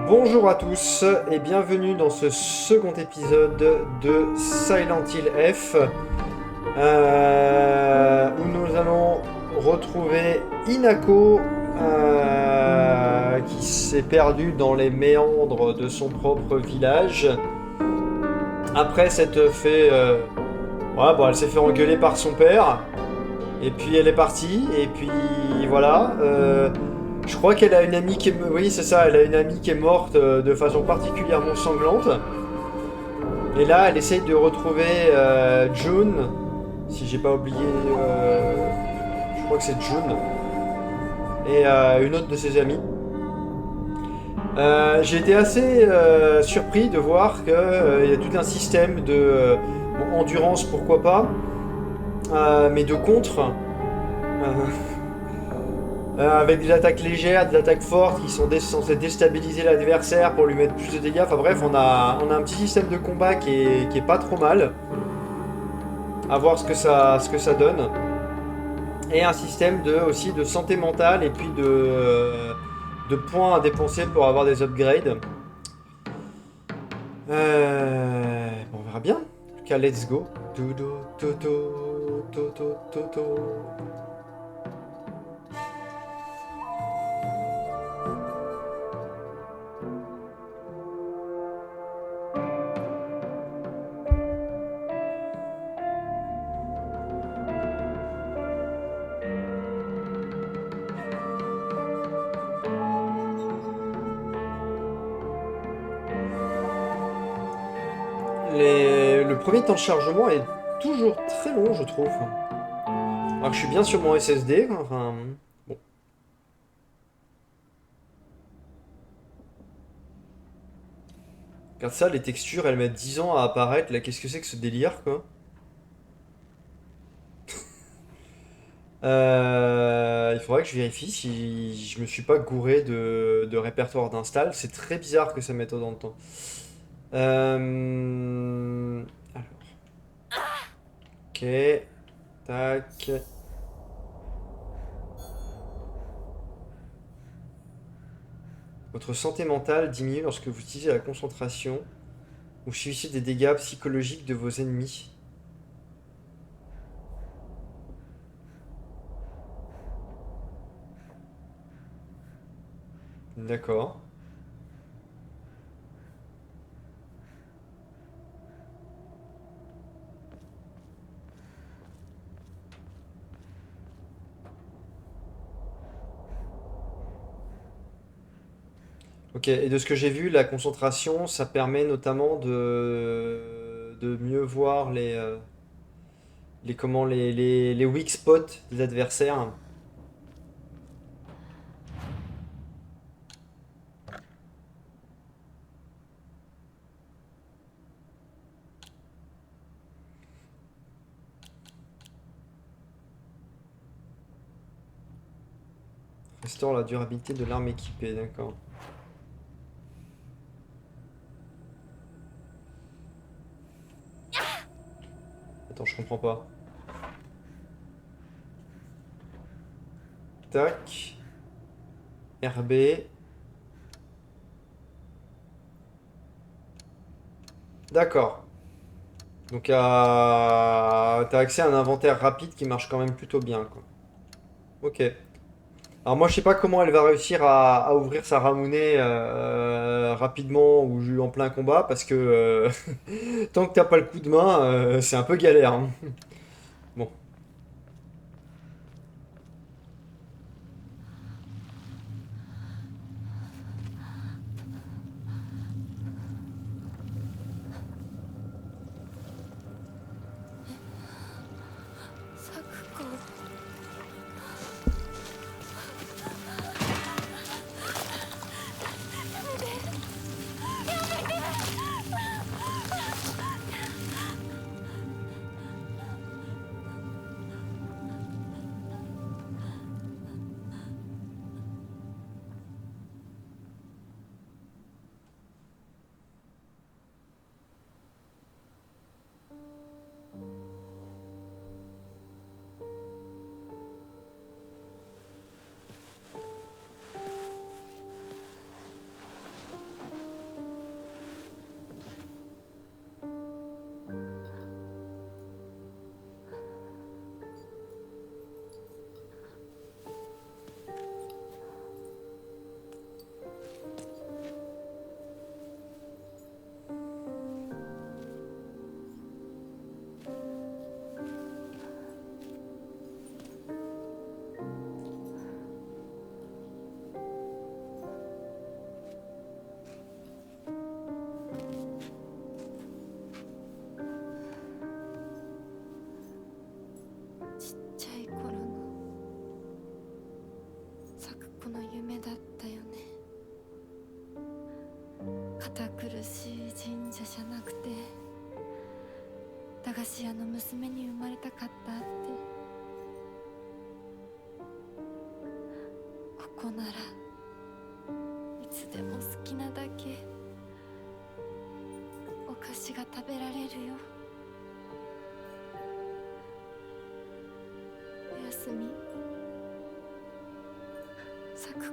Bonjour à tous et bienvenue dans ce second épisode de Silent Hill F où nous allons retrouver Hinako qui s'est perdu dans les méandres de son propre village après s'être fait elle s'est fait engueuler par son père et puis elle est partie et puis voilà. Je crois qu'elle a une amie qui est... Oui, c'est ça, elle a une amie qui est morte de façon particulièrement sanglante. Et là, elle essaye de retrouver June, si j'ai pas oublié... je crois que c'est June. Et une autre de ses amies. J'ai été assez surpris de voir qu'il y a tout un système de... endurance, pourquoi pas, mais de contre... avec des attaques légères, des attaques fortes qui sont censées déstabiliser l'adversaire pour lui mettre plus de dégâts. Enfin bref, on a un petit système de combat qui est pas trop mal. À voir ce que ça donne. Et un système aussi de santé mentale et puis de points à dépenser pour avoir des upgrades. On verra bien. En tout cas, let's go. Toto, toto, toto, toto. Le premier temps de chargement est toujours très long, je trouve. Alors que je suis bien sur mon SSD, enfin... Bon. Regarde ça, les textures, elles mettent 10 ans à apparaître, là, qu'est-ce que c'est que ce délire, quoi. Il faudrait que je vérifie si je me suis pas gouré de répertoire d'install. C'est très bizarre que ça mette autant de temps. Alors, ok, tac. Votre santé mentale diminue lorsque vous utilisez la concentration ou subissez des dégâts psychologiques de vos ennemis. D'accord. Ok, et de ce que j'ai vu, la concentration, ça permet notamment de mieux voir les weak spots des adversaires. Restaure la durabilité de l'arme équipée, d'accord. Attends, je comprends pas. Tac. RB. D'accord. Donc t'as accès à un inventaire rapide qui marche quand même plutôt bien, quoi. Ok. Alors moi je sais pas comment elle va réussir à ouvrir sa ramounée rapidement ou en plein combat parce que tant que t'as pas le coup de main, c'est un peu galère, hein. Bon. 堅苦しい神社じゃなくて駄菓子屋の娘に生まれたかったって。ここならいつでも好きなだけお菓子が食べられるよ。おやすみ咲子。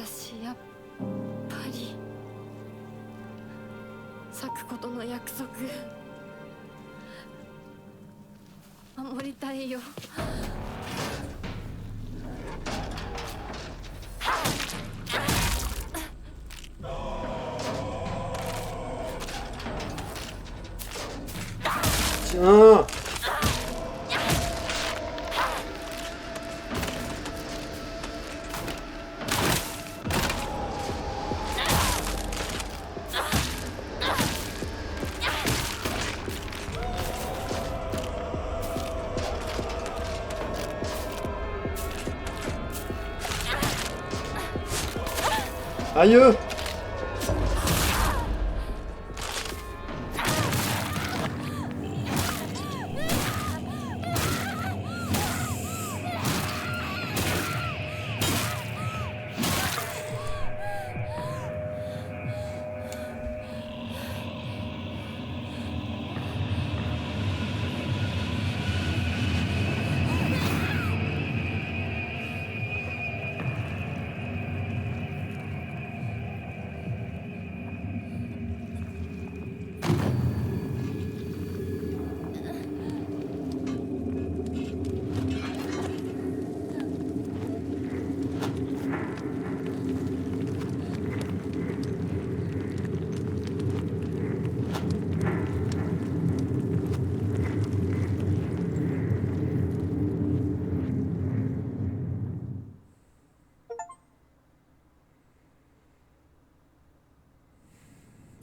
私やっぱり咲子との約束守りたいよ。Tiens. Aïe!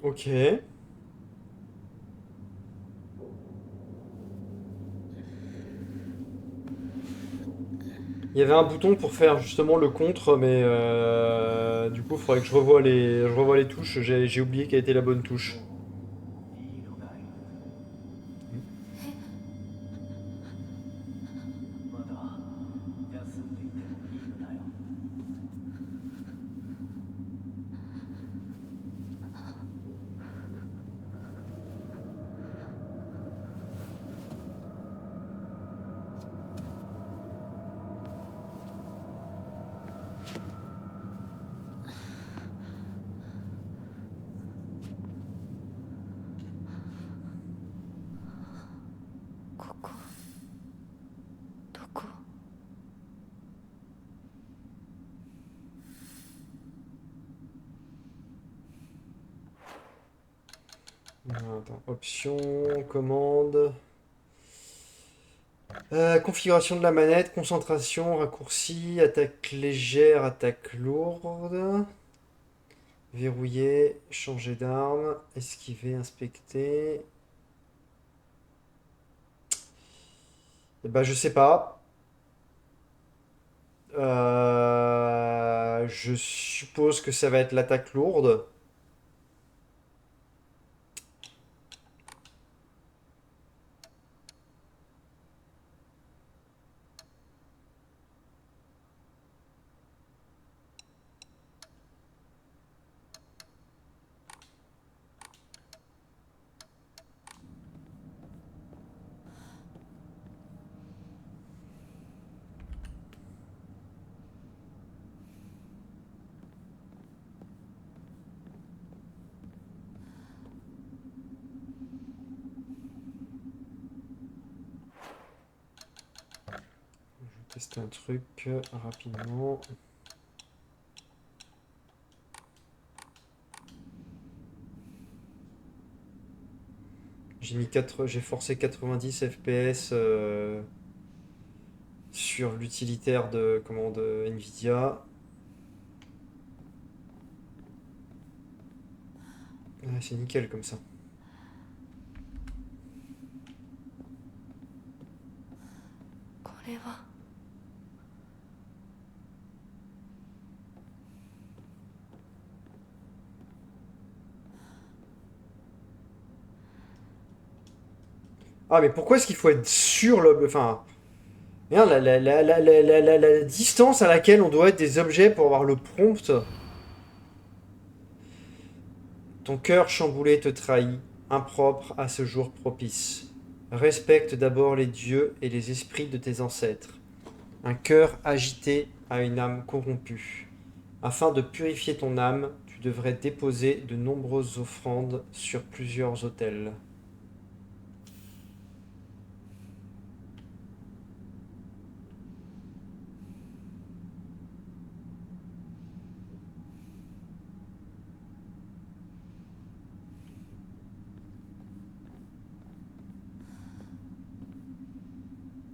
Ok. Il y avait un bouton pour faire justement le contre, mais du coup, il faudrait que je revoie les touches. J'ai oublié quelle était la bonne touche. Attends, option, commande. Configuration de la manette, concentration, raccourci, attaque légère, attaque lourde. Verrouiller, changer d'arme, esquiver, inspecter. Eh ben, je sais pas. Je suppose que ça va être l'attaque lourde. tester un truc rapidement. J'ai forcé 90 FPS sur l'utilitaire de commande Nvidia. C'est nickel comme ça. これは Ah, mais pourquoi est-ce qu'il faut être sur le... Enfin... Regarde, la distance à laquelle on doit être des objets pour avoir le prompt. Ton cœur chamboulé te trahit, impropre à ce jour propice. Respecte d'abord les dieux et les esprits de tes ancêtres. Un cœur agité a une âme corrompue. Afin de purifier ton âme, tu devrais déposer de nombreuses offrandes sur plusieurs autels.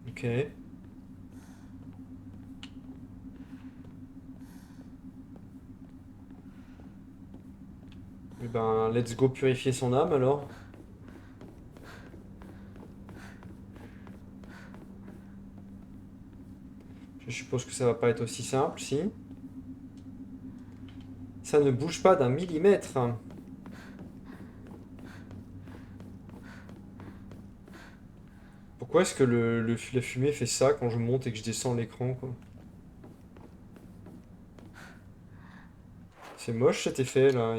Ok. Eh ben, let's go purifier son âme alors. Je suppose que ça va pas être aussi simple, si. Ça ne bouge pas d'un millimètre. Pourquoi est-ce que la fumée fait ça quand je monte et que je descends l'écran, quoi? C'est moche cet effet là.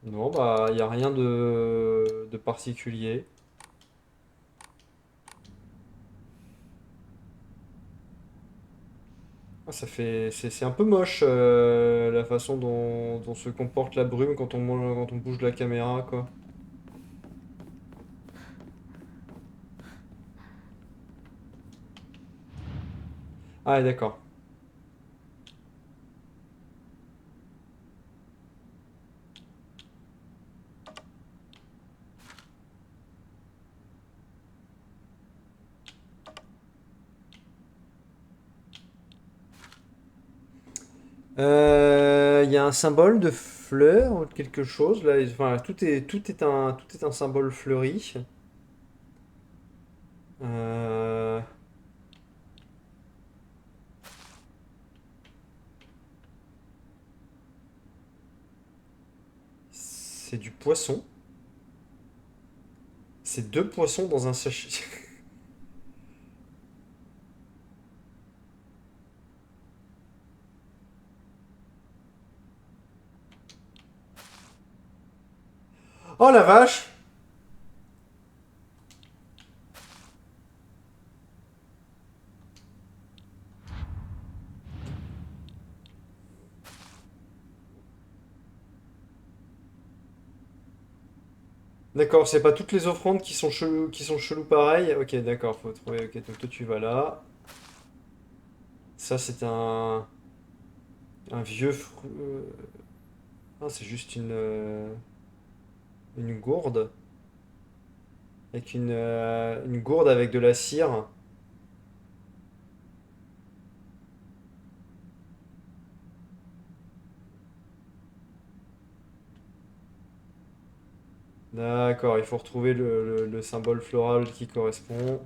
Non, bah, il n'y a rien de particulier. Ah, ça fait, c'est un peu moche la façon dont se comporte la brume quand on bouge la caméra, quoi. Ah, d'accord. Il y a un symbole de fleur ou de quelque chose là. Enfin, tout est un symbole fleuri. Euh, c'est du poisson. C'est deux poissons dans un sachet. Oh la vache! D'accord, c'est pas toutes les offrandes qui sont chelou pareil. Ok, d'accord, faut trouver. Ok, donc toi tu vas là. Ça c'est un vieux ah, c'est juste une gourde avec une gourde avec de la cire. D'accord, il faut retrouver le symbole floral qui correspond.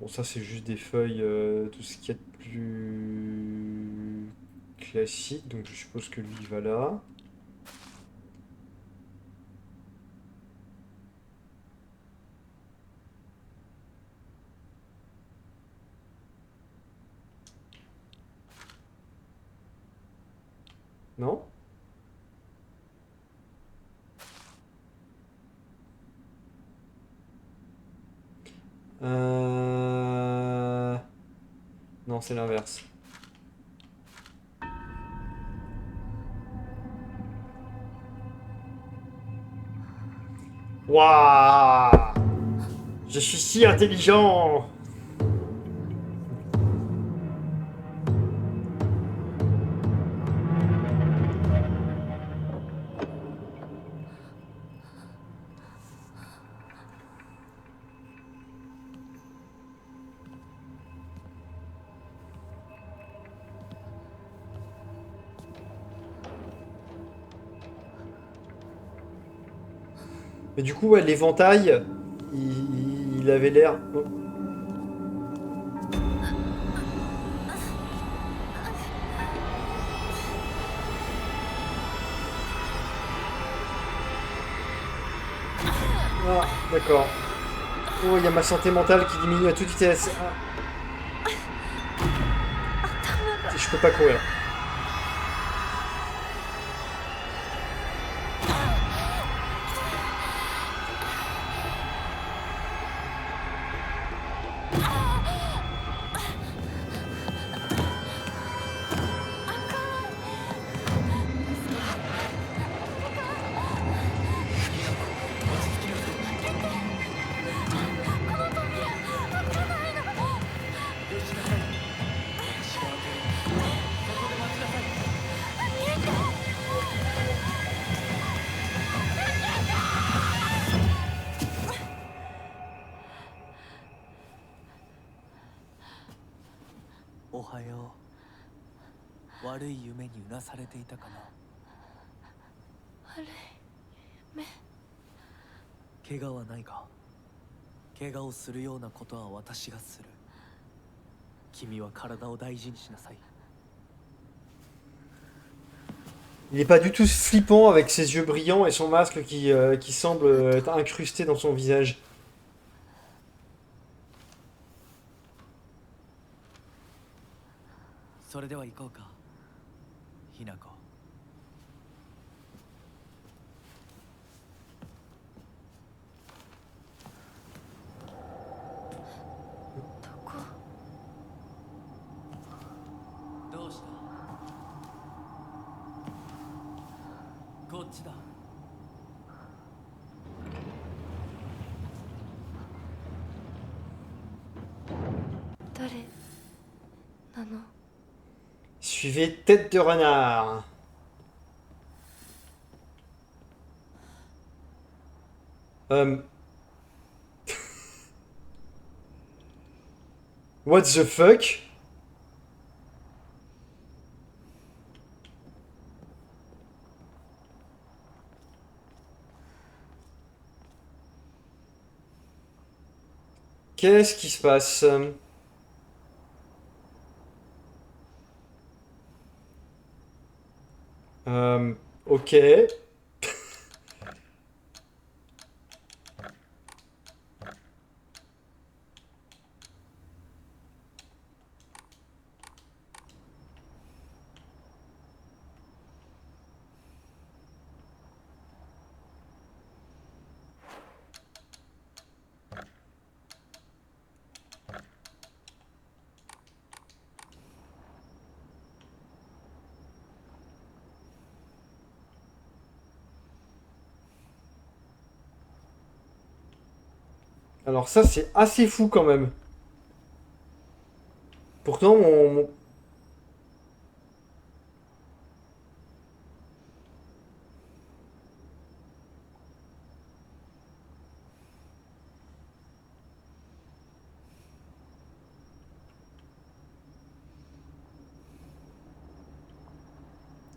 Bon, ça c'est juste des feuilles, tout ce qui est plus classique, donc je suppose que lui il va là. Non? Non, c'est l'inverse. Waouh! Je suis si intelligent! Mais du coup, ouais, l'éventail, il avait l'air... Oh. Ah, d'accord. Oh, il y a ma santé mentale qui diminue à toute vitesse. Ah. Je peux pas courir. Il est pas du tout flippant avec ses yeux brillants et son masque qui semble être incrusté dans son visage. それでは行こうか、ひなこ。どこ？どうした？こっちだ。誰なの？ Suivez tête de renard. What the fuck? Qu'est-ce qui se passe? Ok. Alors ça, c'est assez fou quand même. Pourtant,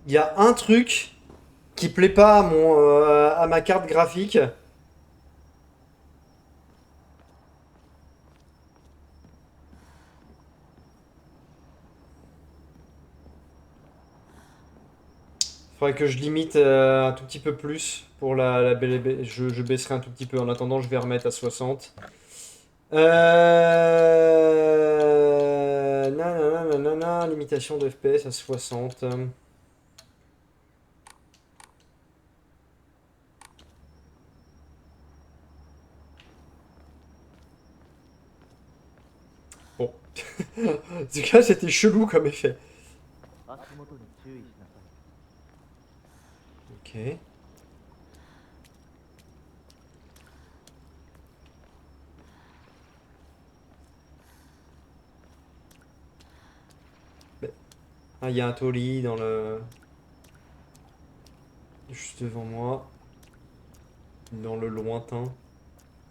il y a un truc qui plaît pas à ma carte graphique. Faudrait que je limite un tout petit peu plus pour la belle et je baisserai un tout petit peu. En attendant, je vais remettre à 60. Nanana, limitation de FPS à 60. Bon. En tout cas, c'était chelou comme effet. 足元に注意しなさい。 Ok. Ah, il y a un taulis dans le... juste devant moi. Dans le lointain.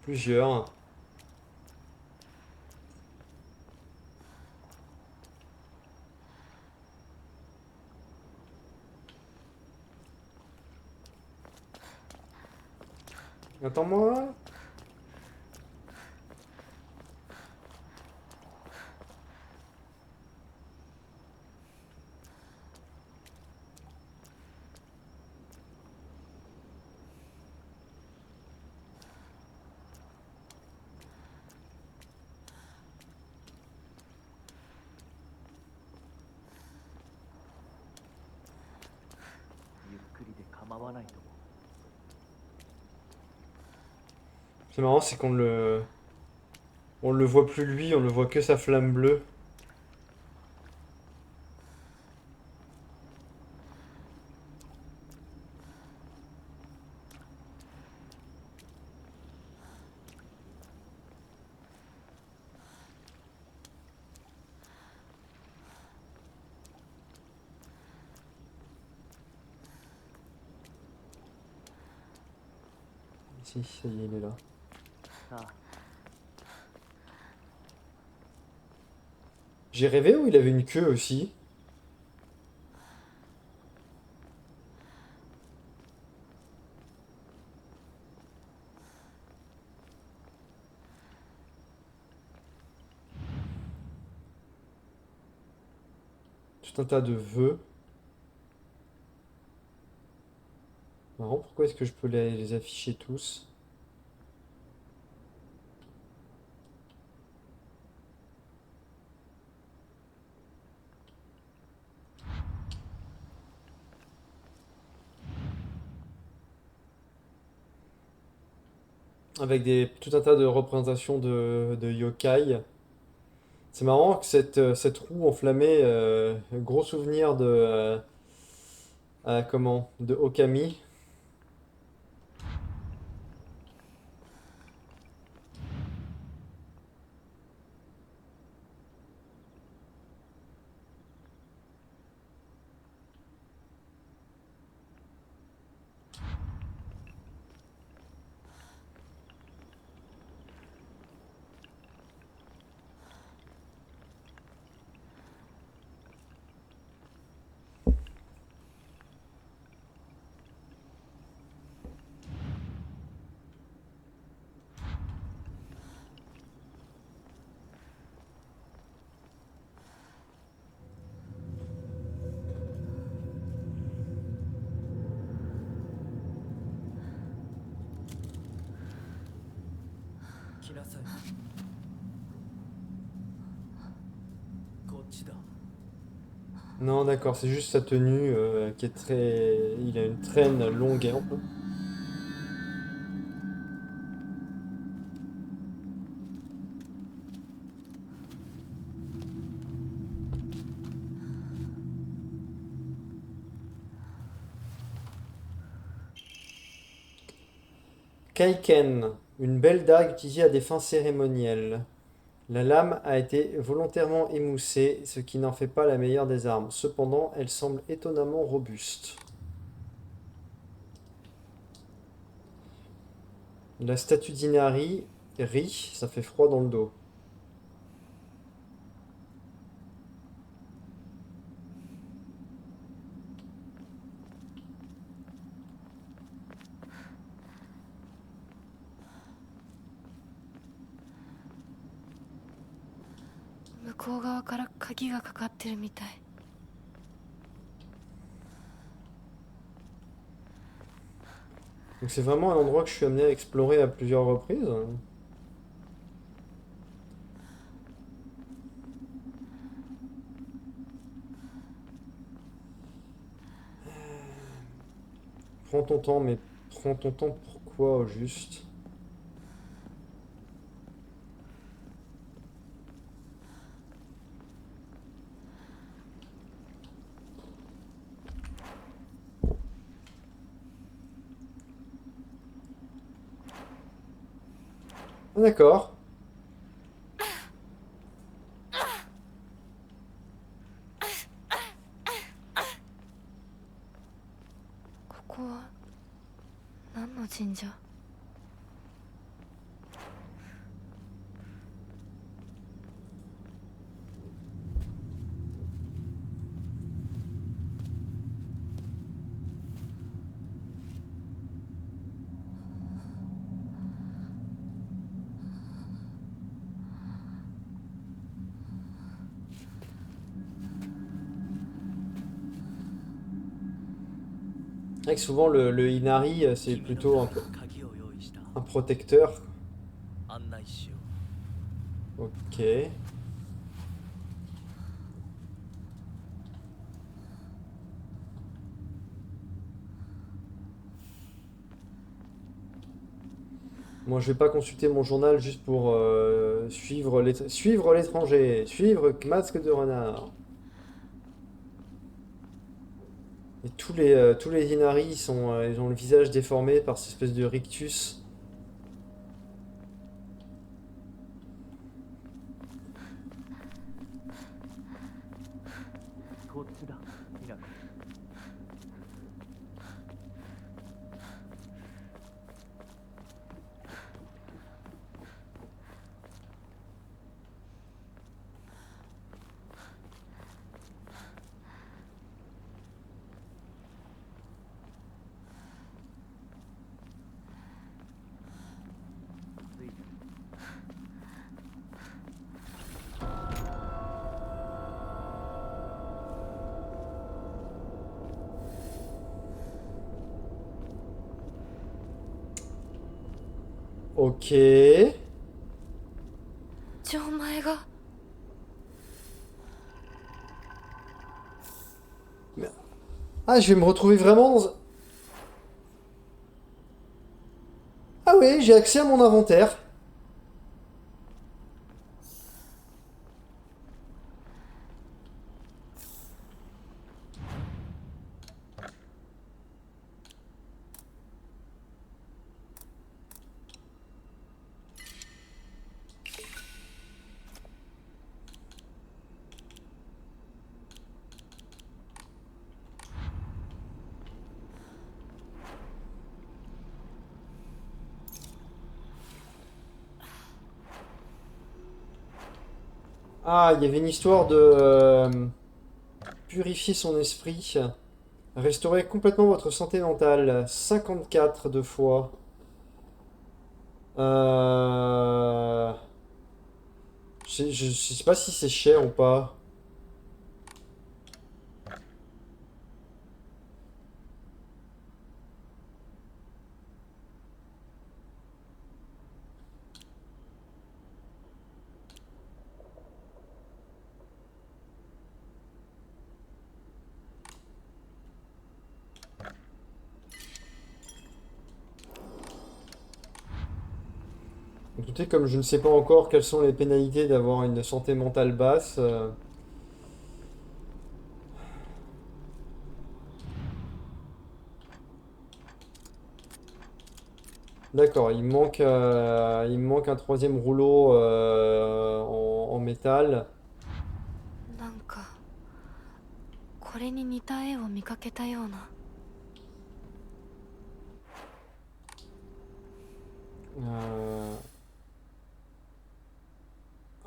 Plusieurs. Attends-moi. C'est marrant, c'est qu'on le... On le voit plus lui, on ne voit que sa flamme bleue. Si, ça y est, il est là. さあ J'ai rêvé ou il avait une queue aussi? Tout un tas de vœux. Marrant, pourquoi est-ce que je peux les afficher tous? Avec tout un tas de représentations de yokai. C'est marrant que cette roue enflammée, gros souvenir comment? De Okami. Non, d'accord, c'est juste sa tenue qui est très... Il a une traîne longue et ample. Kaiken, une belle dague utilisée à des fins cérémonielles. La lame a été volontairement émoussée, ce qui n'en fait pas la meilleure des armes. Cependant, elle semble étonnamment robuste. La statue d'Inari rit, ça fait froid dans le dos. Donc c'est vraiment un endroit que je suis amené à explorer à plusieurs reprises. Prends ton temps, mais prends ton temps pourquoi au juste? Ah, d'accord. ここは何の神社？C'est vrai que souvent le Inari, c'est 君の plutôt ための鍵を用意した。 un protecteur. 案内しよ Ok. Moi, je vais pas consulter mon journal juste pour suivre l'étranger, suivre Masque de Renard. Et tous les Inari, ils ont le visage déformé par cette espèce de rictus. こっちだヒナコ。 ついてる。 Ok. 錠前が。 Ah, je vais me retrouver vraiment dans... Ah oui, j'ai accès à mon inventaire. Ah, il y avait une histoire de purifier son esprit. Restaurer complètement votre santé mentale. 54 de fois. Euh... je sais pas si c'est cher ou pas. Écoutez, comme je ne sais pas encore quelles sont les pénalités d'avoir une santé mentale basse. D'accord, il me manque un troisième rouleau en métal. なんかこれに似た絵を見かけたような。 Euh,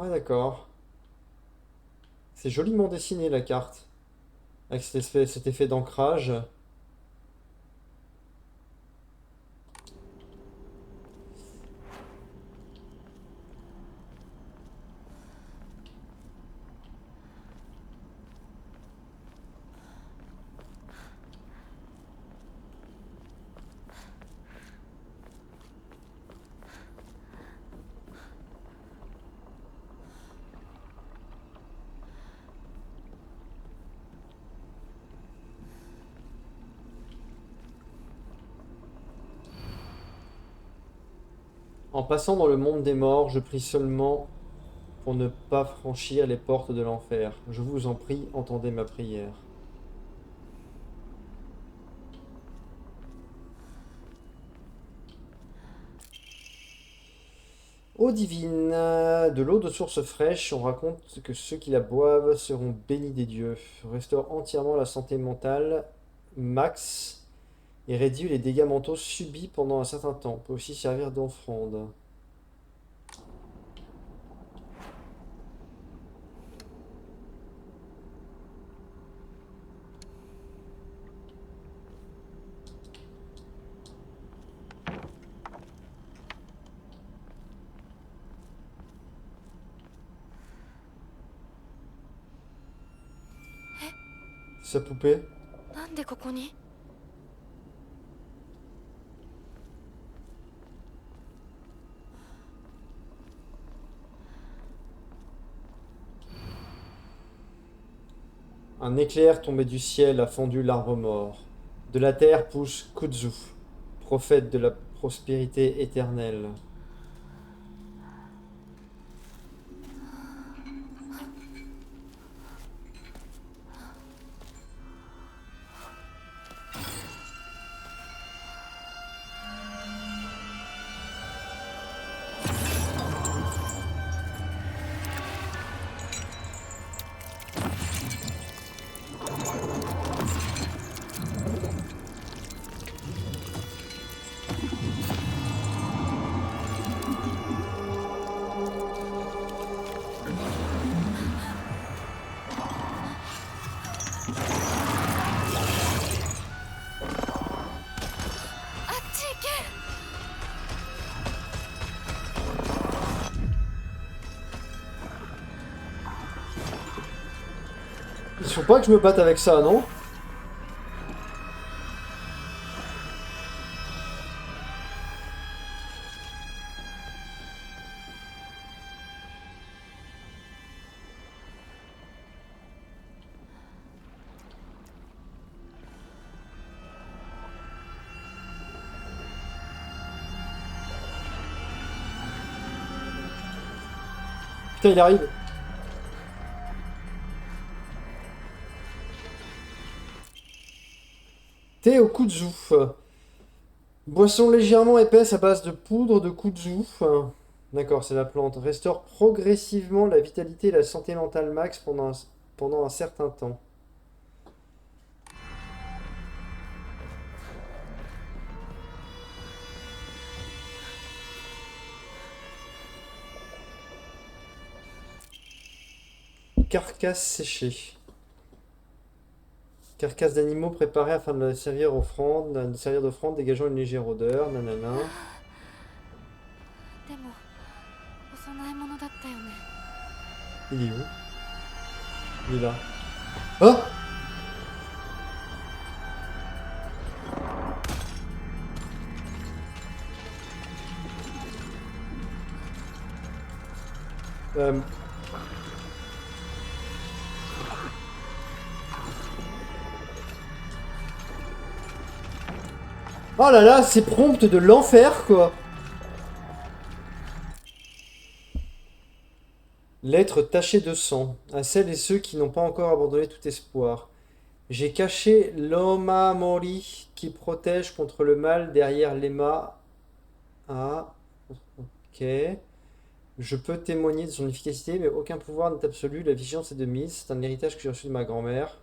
Ah d'accord. C'est joliment dessiné la carte. Avec cet effet d'ancrage. En passant dans le monde des morts, je prie seulement pour ne pas franchir les portes de l'enfer. Je vous en prie, entendez ma prière. Eau divine, de l'eau de source fraîche, on raconte que ceux qui la boivent seront bénis des dieux. Restaure entièrement la santé mentale, max, et réduit les dégâts mentaux subis pendant un certain temps. Peut aussi servir d'offrande. Sa poupée? なんでここに？ Un éclair tombé du ciel a fondu l'arbre mort. De la terre pousse Kudzu, prophète de la prospérité éternelle. Il faut pas que je me batte avec ça, non? Putain, il arrive. Thé au kudzu. Boisson légèrement épaisse à base de poudre de kudzu. D'accord, c'est la plante. Restaure progressivement la vitalité et la santé mentale max pendant un certain temps. Carcasse séchée. Carcasse d'animaux préparée afin de servir d'offrande, dégageant une légère odeur. Nanana. でもお供え物だったよね。 Il est où? Il est là. Ah! Euh, Oh là là, c'est prompt de l'enfer, quoi. Lettre tachée de sang, à celles et ceux qui n'ont pas encore abandonné tout espoir. J'ai caché l'Omamori qui protège contre le mal derrière l'Ema. Ah, ok. Je peux témoigner de son efficacité, mais aucun pouvoir n'est absolu. La vigilance est de mise. C'est un héritage que j'ai reçu de ma grand-mère.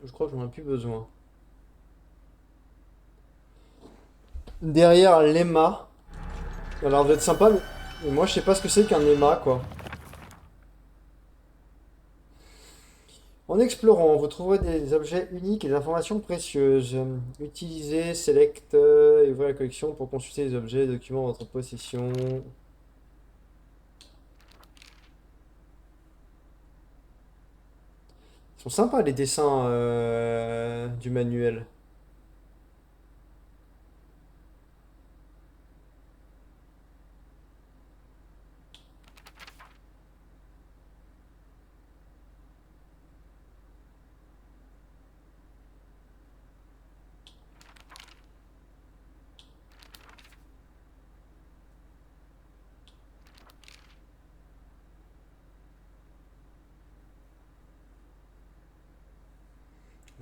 Je crois que j'en ai plus besoin. Derrière l'EMA. Alors vous êtes sympa, mais moi je sais pas ce que c'est qu'un EMA, quoi. En explorant, vous trouverez des objets uniques et des informations précieuses. Utilisez Select et ouvrez la collection pour consulter les objets et documents de votre possession. Ils sont sympas les dessins du manuel.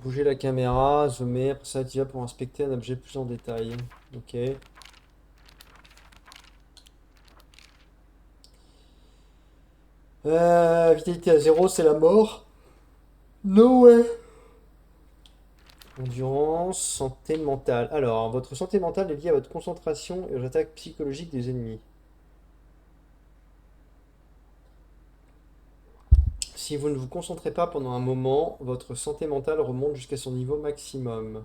Bouger la caméra, zoomer, après ça tu vas pour inspecter un objet plus en détail. Ok. Vitalité à zéro, c'est la mort. No way. Endurance, santé mentale. Alors, votre santé mentale est liée à votre concentration et aux attaques psychologiques des ennemis. Si vous ne vous concentrez pas pendant un moment, votre santé mentale remonte jusqu'à son niveau maximum.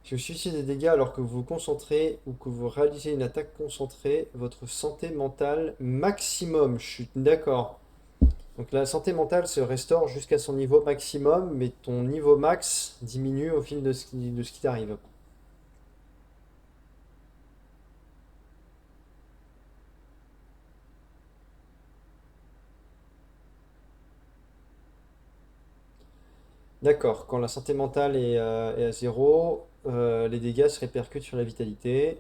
Si vous subissez des dégâts alors que vous vous concentrez ou que vous réalisez une attaque concentrée, votre santé mentale maximum chute. D'accord. Donc la santé mentale se restaure jusqu'à son niveau maximum, mais ton niveau max diminue au fil de ce qui t'arrive. D'accord, quand la santé mentale est à zéro, les dégâts se répercutent sur la vitalité.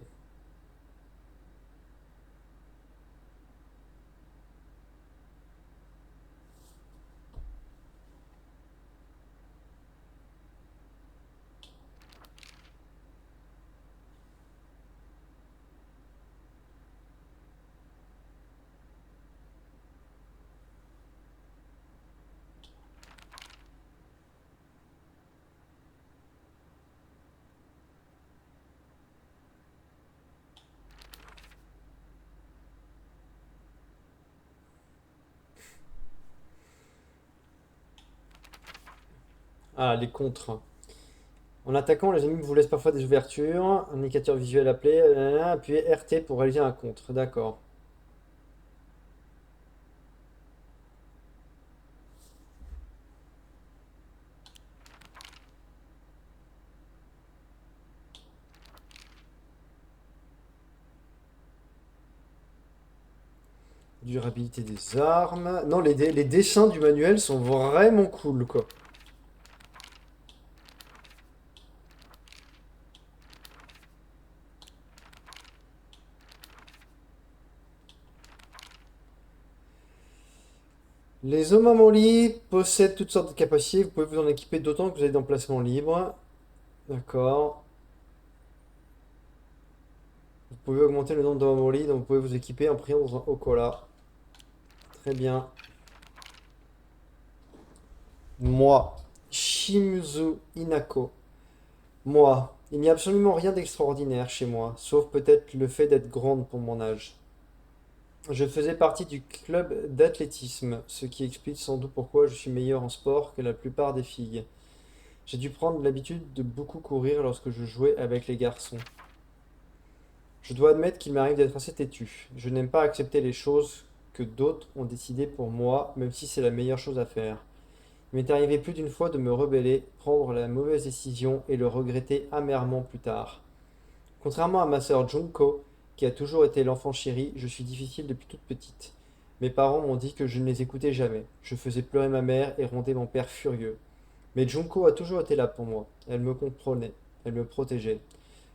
Ah, les contres. En attaquant, les ennemis vous laissent parfois des ouvertures, un indicateur visuel appelé, appuyez RT pour réaliser un contre. D'accord. Durabilité des armes. Non, les dessins du manuel sont vraiment cool, quoi. Les Omamori possèdent toutes sortes de capacités. Vous pouvez vous en équiper d'autant que vous avez d'emplacements libres. D'accord. Vous pouvez augmenter le nombre d'Omamori dont vous pouvez vous équiper en priant dans un Okola. Très bien. Moi, Shimizu Inako. Moi, il n'y a absolument rien d'extraordinaire chez moi, sauf peut-être le fait d'être grande pour mon âge. Je faisais partie du club d'athlétisme, ce qui explique sans doute pourquoi je suis meilleur en sport que la plupart des filles. J'ai dû prendre l'habitude de beaucoup courir lorsque je jouais avec les garçons. Je dois admettre qu'il m'arrive d'être assez têtu. Je n'aime pas accepter les choses que d'autres ont décidées pour moi, même si c'est la meilleure chose à faire. Il m'est arrivé plus d'une fois de me rebeller, prendre la mauvaise décision et le regretter amèrement plus tard. Contrairement à ma sœur Junko, qui a toujours été l'enfant chéri, je suis difficile depuis toute petite. Mes parents m'ont dit que je ne les écoutais jamais. Je faisais pleurer ma mère et rendais mon père furieux. Mais Junko a toujours été là pour moi. Elle me comprenait, elle me protégeait.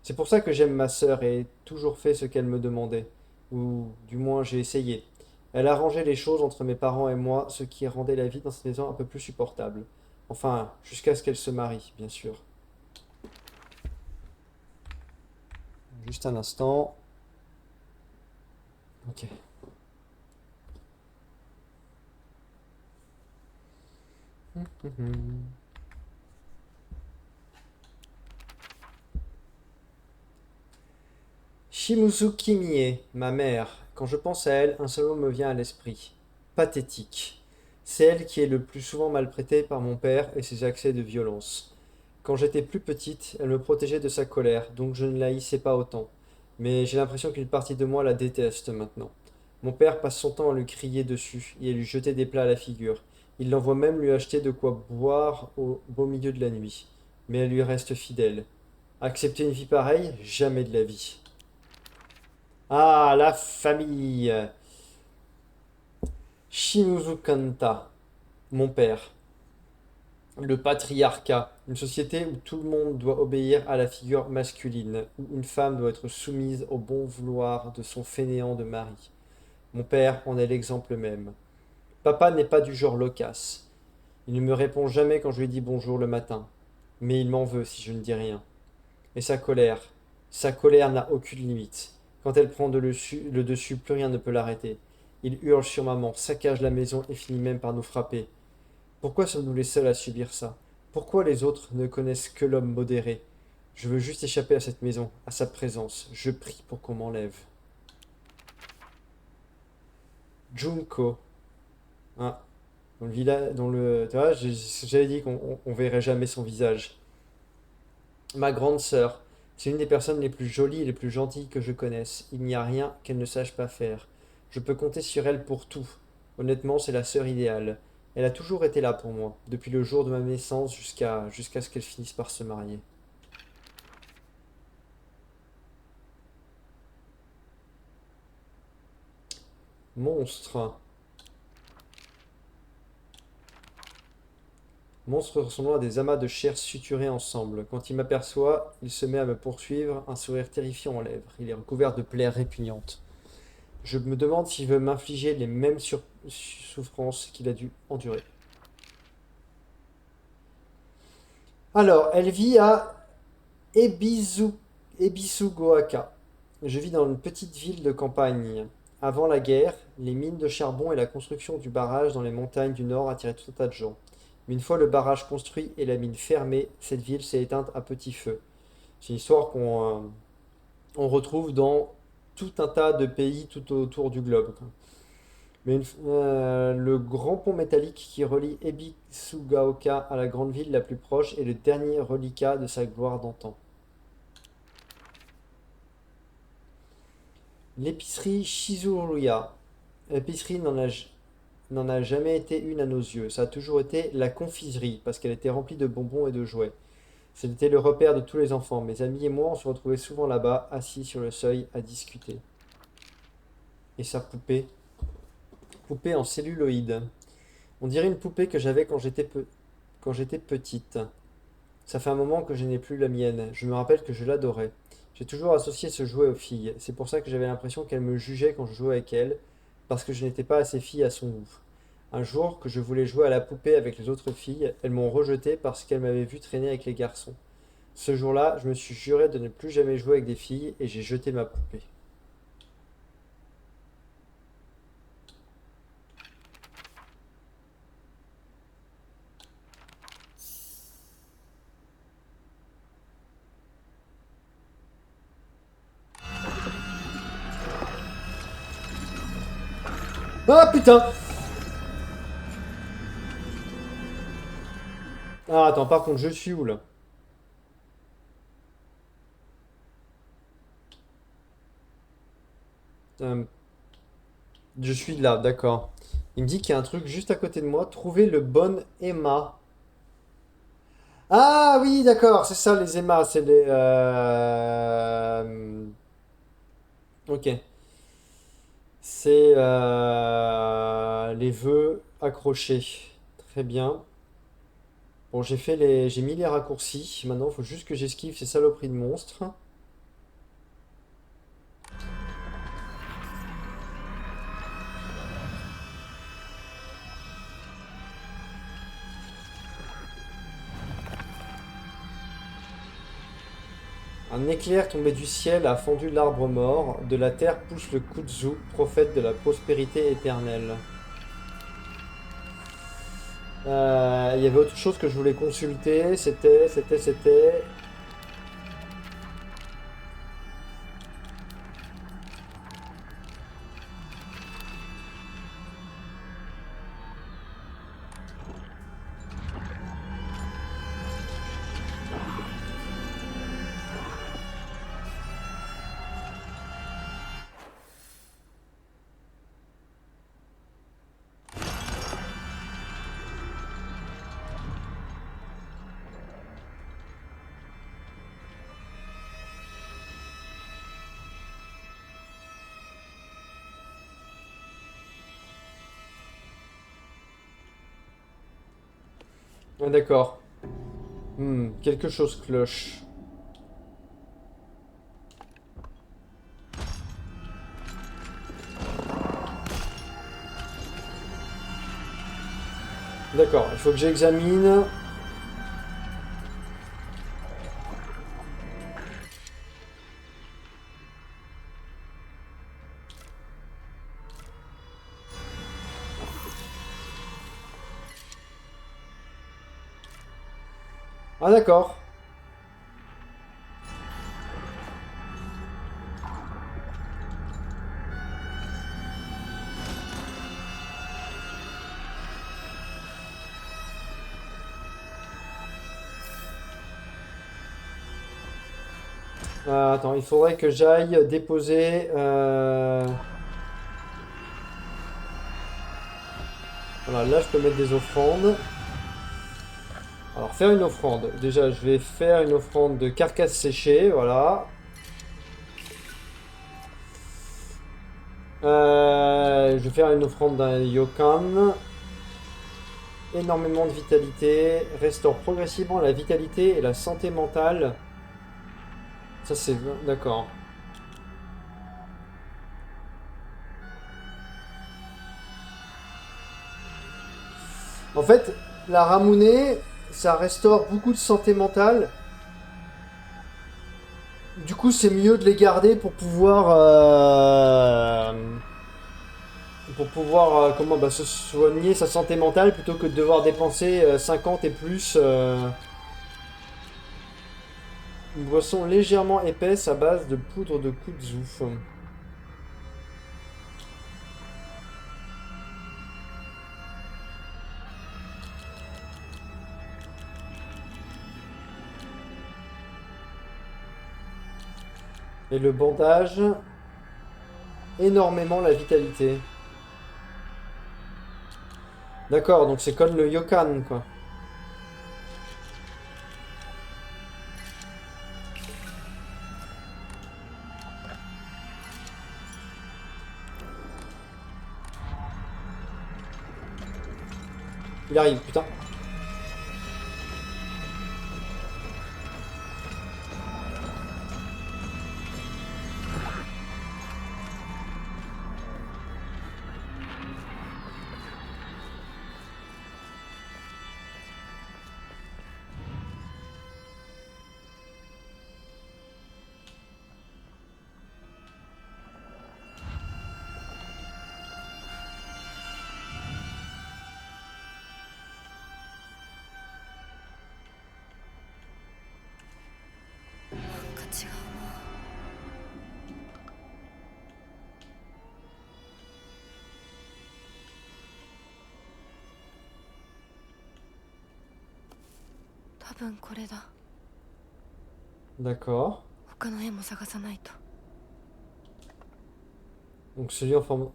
C'est pour ça que j'aime ma sœur et ai toujours fait ce qu'elle me demandait. Ou du moins j'ai essayé. Elle a arrangé les choses entre mes parents et moi, ce qui rendait la vie dans cette maison un peu plus supportable. Enfin, jusqu'à ce qu'elle se marie, bien sûr. Juste un instant. Ok. Shimuzuki Mie, ma mère. Quand je pense à elle, un seul mot me vient à l'esprit. Pathétique. C'est elle qui est le plus souvent maltraitée par mon père et ses accès de violence. Quand j'étais plus petite, elle me protégeait de sa colère, donc je ne la haïssais pas autant. Mais j'ai l'impression qu'une partie de moi la déteste maintenant. Mon père passe son temps à lui crier dessus et à lui jeter des plats à la figure. Il l'envoie même lui acheter de quoi boire au beau milieu de la nuit. Mais elle lui reste fidèle. Accepter une vie pareille? Jamais de la vie. Ah, la famille. Shimizu Kanta, mon père. Le patriarcat, une société où tout le monde doit obéir à la figure masculine, où une femme doit être soumise au bon vouloir de son fainéant de mari. Mon père en est l'exemple même. Papa n'est pas du genre loquace. Il ne me répond jamais quand je lui dis bonjour le matin. Mais il m'en veut si je ne dis rien. Et sa colère n'a aucune limite. Quand elle prend le dessus, plus rien ne peut l'arrêter. Il hurle sur maman, saccage la maison et finit même par nous frapper. Pourquoi sommes-nous les seuls à subir ça? Pourquoi les autres ne connaissent que l'homme modéré? Je veux juste échapper à cette maison, à sa présence. Je prie pour qu'on m'enlève. Junko. Ah, dans le village, tu vois, j'avais dit qu'on verrait jamais son visage. Ma grande sœur. C'est une des personnes les plus jolies et les plus gentilles que je connaisse. Il n'y a rien qu'elle ne sache pas faire. Je peux compter sur elle pour tout. Honnêtement, c'est la sœur idéale. Elle a toujours été là pour moi, depuis le jour de ma naissance jusqu'à ce qu'elle finisse par se marier. Monstre. Monstre ressemblant à des amas de chair suturés ensemble. Quand il m'aperçoit, il se met à me poursuivre, un sourire terrifiant aux lèvres. Il est recouvert de plaies répugnantes. Je me demande s'il veut m'infliger les mêmes souffrances qu'il a dû endurer. Alors, elle vit à Ebisugoaka. Je vis dans une petite ville de campagne. Avant la guerre, les mines de charbon et la construction du barrage dans les montagnes du nord attiraient tout un tas de gens. Mais une fois le barrage construit et la mine fermée, cette ville s'est éteinte à petit feu. C'est une histoire on retrouve dans tout un tas de pays tout autour du globe. Mais le grand pont métallique qui relie Ebisugaoka à la grande ville la plus proche est le dernier reliquat de sa gloire d'antan. L'épicerie Shizuruya. L'épicerie n'en a jamais été une à nos yeux. Ça a toujours été la confiserie, parce qu'elle était remplie de bonbons et de jouets. C'était le repère de tous les enfants. Mes amis et moi, on se retrouvait souvent là-bas, assis sur le seuil, à discuter. Et sa poupée. Poupée en celluloïd. On dirait une poupée que j'avais quand j'étais petite. Ça fait un moment que je n'ai plus la mienne. Je me rappelle que je l'adorais. J'ai toujours associé ce jouet aux filles. C'est pour ça que j'avais l'impression qu'elle me jugeait quand je jouais avec elle, parce que je n'étais pas assez fille à son goût. Un jour que je voulais jouer à la poupée avec les autres filles, elles m'ont rejeté parce qu'elles m'avaient vu traîner avec les garçons. Ce jour-là, je me suis juré de ne plus jamais jouer avec des filles et j'ai jeté ma poupée. Ah putain! Ah attends, par contre, je suis où là? Euh, je suis là, d'accord. Il me dit qu'il y a un truc juste à côté de moi. Trouver le bon Emma. Ah oui, d'accord, c'est ça les Emma, c'est les... Ok. C'est les vœux accrochés. Très bien. Bon, j'ai mis les raccourcis. Maintenant, il faut juste que j'esquive ces saloperies de monstres. Un éclair tombé du ciel a fendu l'arbre mort. De la terre pousse le kudzu, prophète de la prospérité éternelle. Il y avait autre chose que je voulais consulter. C'était... Ah, d'accord. Quelque chose cloche. D'accord, il faut que j'examine. Ah d'accord. Attends, il faudrait que j'aille déposer... Voilà, là je peux mettre des offrandes. Alors faire une offrande. Déjà je vais faire une offrande de carcasse séchée, voilà. Je vais faire une offrande d'un yokan. Énormément de vitalité. Restaure progressivement la vitalité et la santé mentale. Ça c'est... D'accord. En fait, la Ramounée, ça restaure beaucoup de santé mentale. Du coup, c'est mieux de les garder pour pouvoir comment bah, se soigner sa santé mentale plutôt que de devoir dépenser 50 et plus. Une boisson légèrement épaisse à base de poudre de kudzu. Et le bandage, énormément la vitalité. D'accord, donc c'est comme le yokan, quoi. Il arrive, putain. D'accord. Donc celui en forme...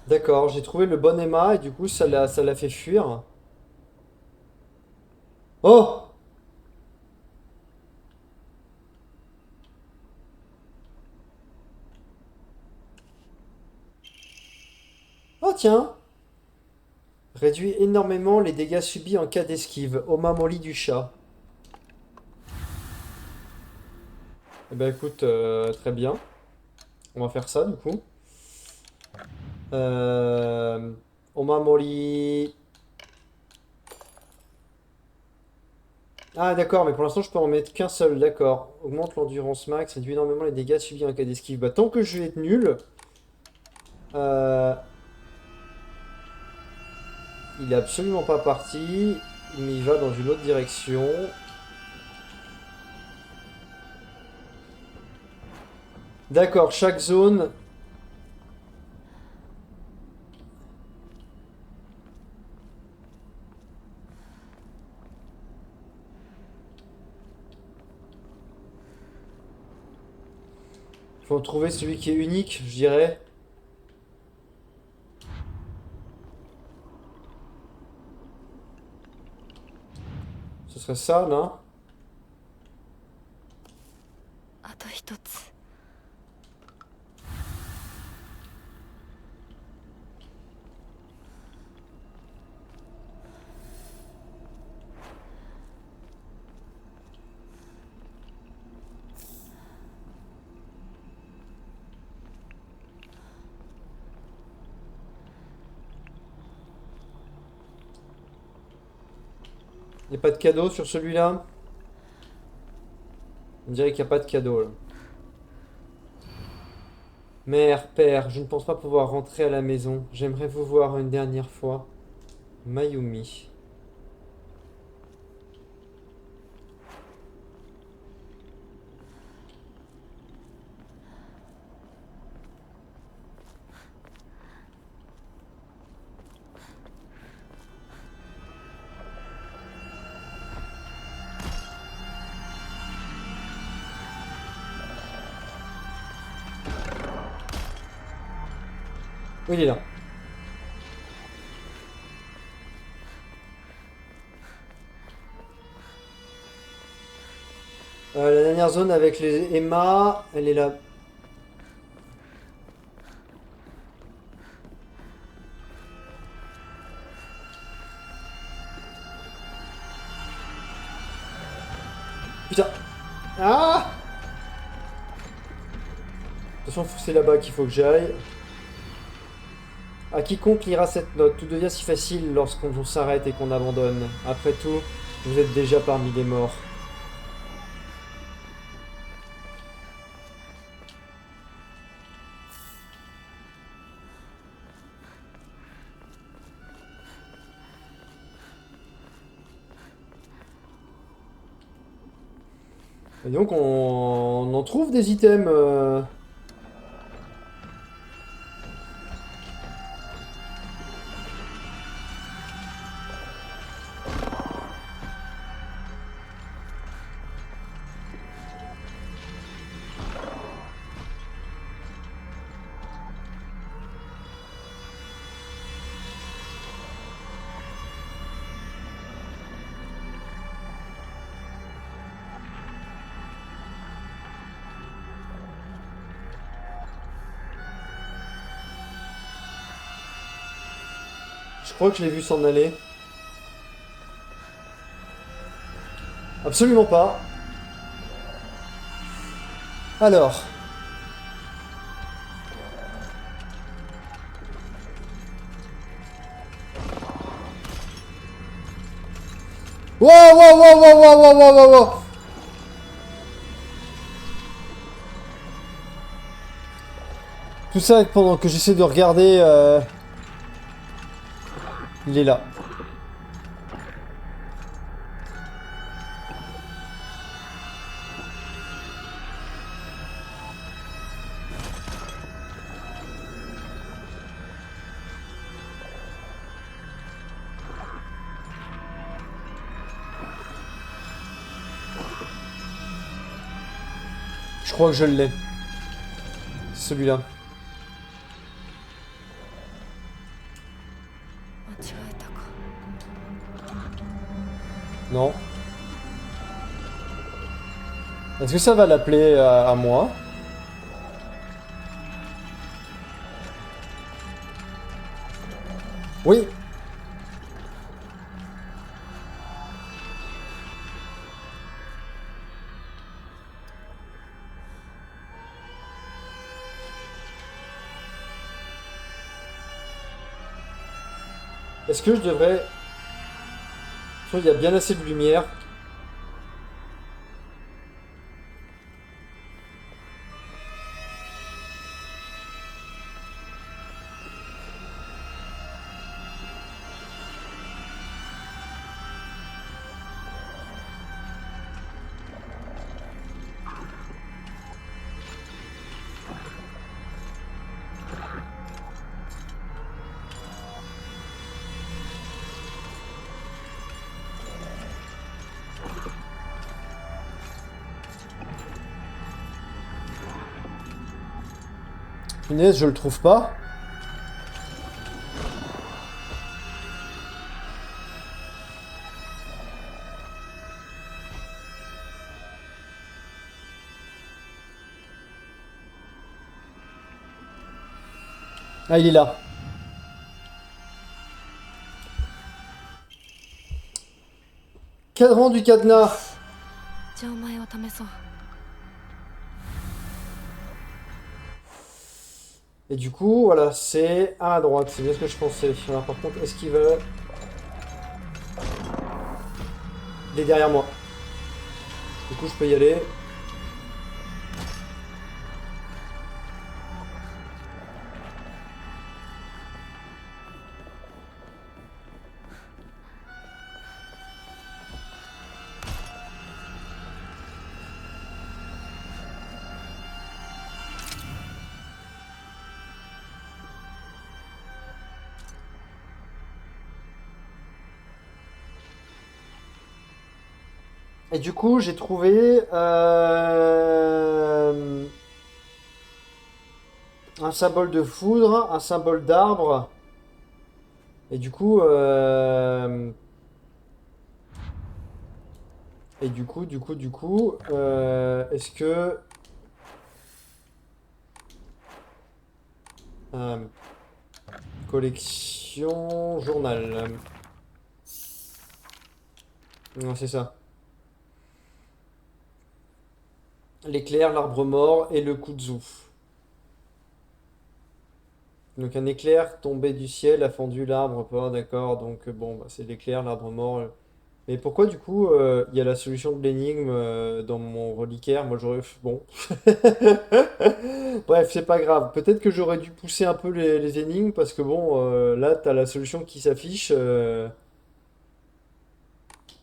D'accord, j'ai trouvé le bon Emma et du coup ça l'a fait fuir. Oh! Oh tiens! Réduit énormément les dégâts subis en cas d'esquive. Omamoli du chat. Eh ben écoute, très bien. On va faire ça du coup. Euh... Omamori... Ah d'accord, mais pour l'instant je peux en mettre qu'un seul, d'accord. Augmente l'endurance max, réduit énormément les dégâts subis en cas d'esquive. Bah tant que je vais être nul... Euh... Il est absolument pas parti, mais il va dans une autre direction. D'accord, chaque zone... Il faut trouver celui qui est unique, je dirais. Ce serait ça, là. Il n'y a pas de cadeau sur celui-là. On dirait qu'il n'y a pas de cadeau là. Mère, père, je ne pense pas pouvoir rentrer à la maison. J'aimerais vous voir une dernière fois. Mayumi. Oui, il est là. La dernière zone avec les Emma, elle est là. Putain. Ah! De toute façon, c'est là-bas qu'il faut que j'aille. À quiconque lira cette note, tout devient si facile lorsqu'on s'arrête et qu'on abandonne. Après tout, vous êtes déjà parmi les morts. Et donc on en trouve des items. Je crois que je l'ai vu s'en aller. Absolument pas. Alors. Wow, wow, wow, wow, wow, wow, wow, wow, wow. Tout ça pendant que j'essaie de regarder... Il est là. Je crois que je l'ai. Celui-là. Non. Est-ce que ça va l'appeler à moi? Oui. Est-ce que je devrais... Il y a bien assez de lumière. Punaise, je le trouve pas. Ah, il est là. Cadran du cadenas. Et du coup, voilà, c'est à droite. C'est bien ce que je pensais. Alors, par contre, est-ce qu'il va... Il est derrière moi. Du coup, je peux y aller. Et du coup, j'ai trouvé un symbole de foudre, un symbole d'arbre. Et du coup, est-ce que euh, collection journal. Non, c'est ça. L'éclair, l'arbre mort et le kudzu. Donc un éclair tombé du ciel a fendu l'arbre, pas d'accord. Donc bon, bah, c'est l'éclair, l'arbre mort. Mais pourquoi du coup il y a la solution de l'énigme dans mon reliquaire? Moi j'aurais. Bon. Bref, c'est pas grave. Peut-être que j'aurais dû pousser un peu les énigmes parce que bon, là t'as la solution qui s'affiche.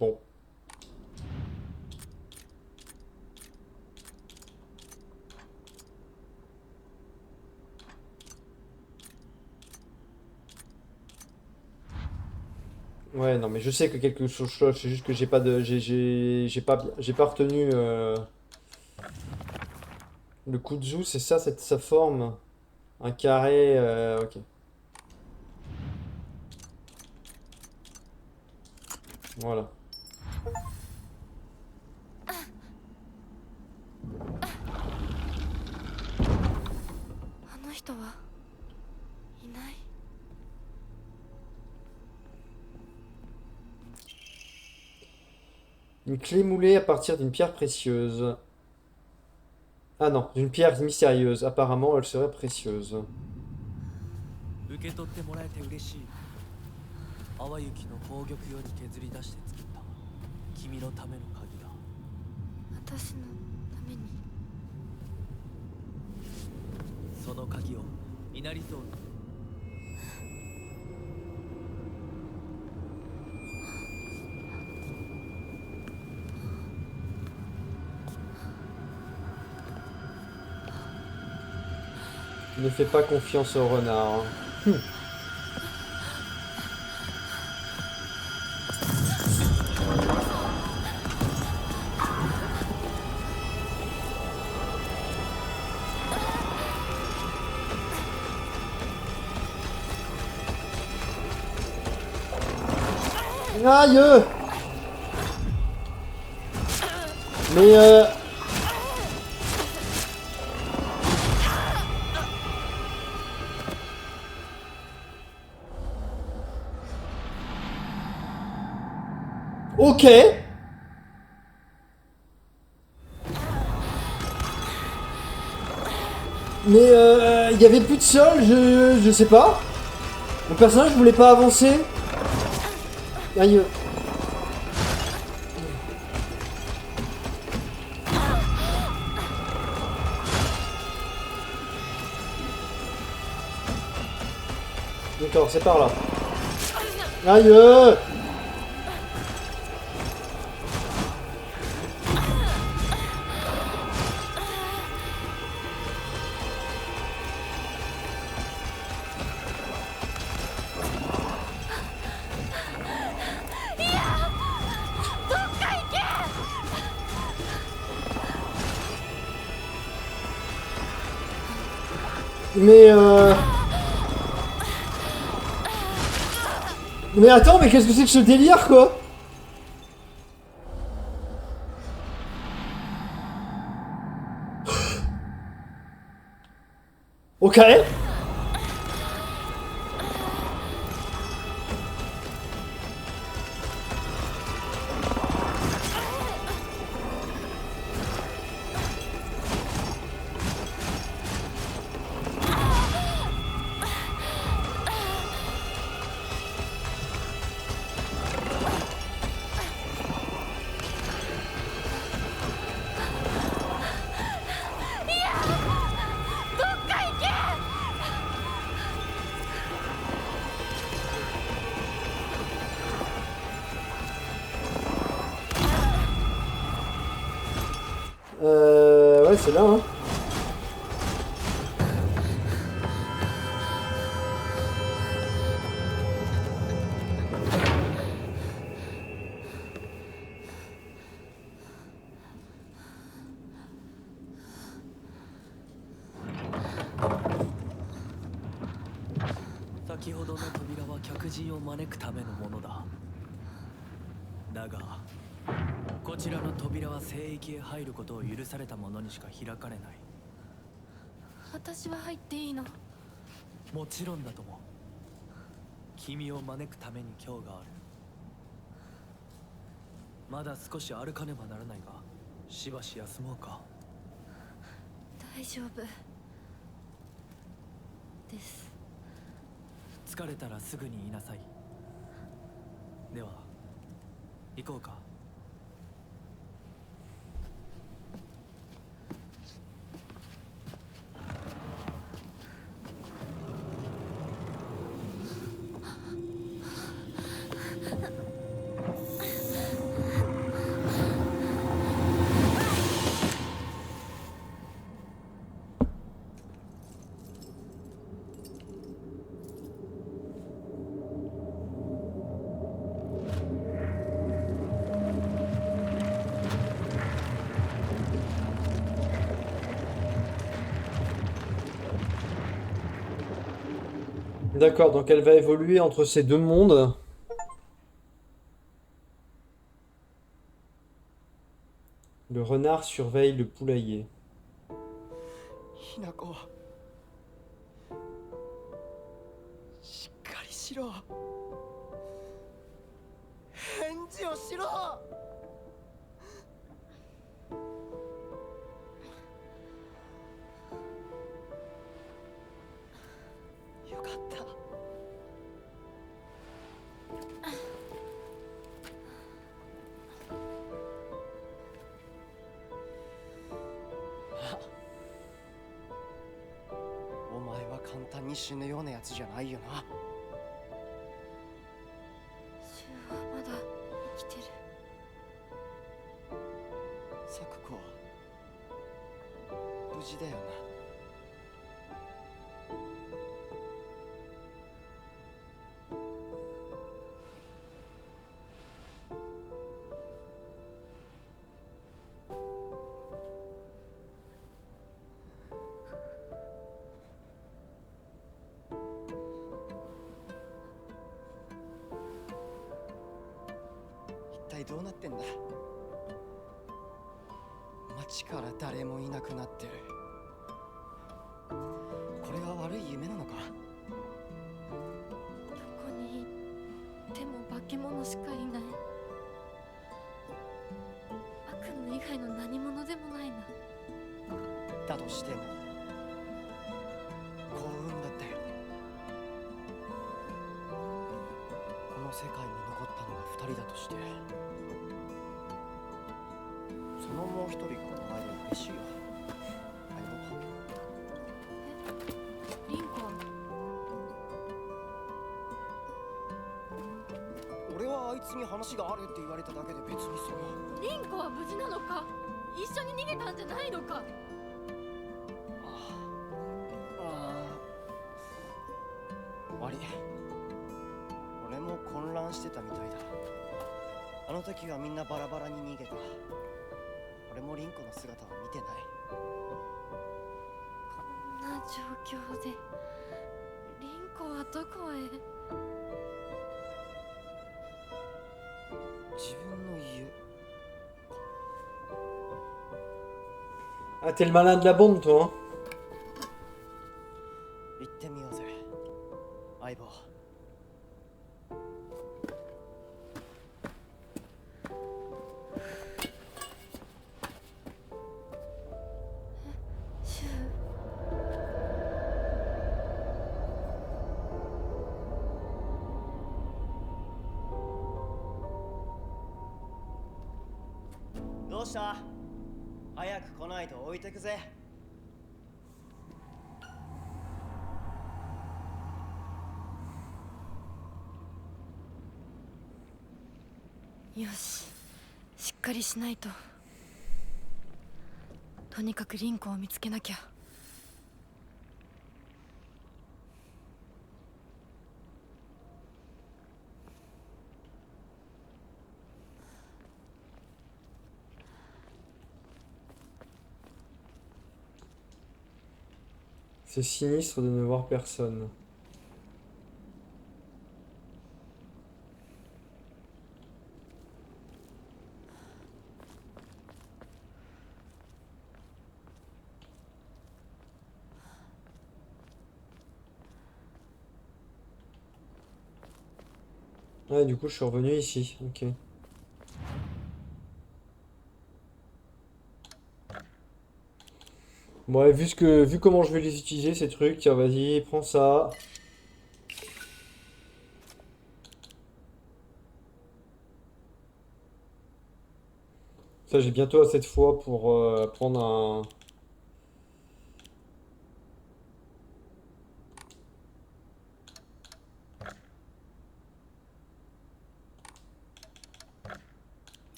Bon. Ouais, non, mais je sais que quelque chose cloche, c'est juste que j'ai pas de. J'ai pas retenu. Le kudzu, c'est ça, sa forme. Un carré. Ok. Voilà. あの人はいない。 Une clé moulée à partir d'une pierre précieuse. Ah non, d'une pierre mystérieuse. Apparemment, elle serait précieuse. 受け取ってもらえて嬉しい。淡雪の宝玉より削り出して作った君のための鍵だ。私のために。その鍵を稲荷像に。 Ne fais pas confiance au renard. Aïe! Mais ok. Mais il y avait plus de sol, je sais pas. Mon personnage voulait pas avancer. Aïe. D'accord, c'est par là. Aïe. Mais Mais attends, mais qu'est-ce que c'est que ce délire, quoi? Ok. Ouais, c'est là, hein. 先ほどの扉は客人を招くためのものだ。だがこちらの扉は聖域へ入ることを許された者にしか開かれない。私は入っていいの？もちろんだとも。君を招くために今日がある。まだ少し歩かねばならないが、しばし休もうか。大丈夫です。疲れたらすぐに言いなさい。では行こうか。D'accord, donc elle va évoluer entre ces deux mondes. Le renard surveille le poulailler. ひなこ、しっかりしろ。返事をしろ。よかった。お前は簡単に死ぬようなやつじゃないよな。シュウはまだ生きてる。サクコ、無事だよな。一体どうなってんだ。街から誰もいなくなってる。これは悪い夢なのか。どこに行っても化け物しかいない。悪夢以外の何者でもないな。だとしても幸運だったよ。この世界に残ったのが2人だとして、そのもう一人がお前で嬉しいよ。リンコは？俺はあいつに話があるって言われただけで別にその。リンコは無事なのか？一緒に逃げたんじゃないのか？悪い。俺も混乱してたみたいだ。あの時はみんなバラバラに逃げた。俺もリンコの姿は見てない。こんな状況でリンコはどこへ？自分の家。 Ah, t'es le malin de la bande, toi, hein? 行ってみようぜ、相棒。シュウ。どうした？早く来ないと置いてくぜ。よし、しっかりしないと。とにかくリンコを見つけなきゃ。C'est sinistre de ne voir personne. Ouais, du coup, je suis revenu ici. Ok. Bon, ouais, vu comment je vais les utiliser, ces trucs, tiens, vas-y, prends ça. Ça, j'ai bientôt assez de fois pour prendre un...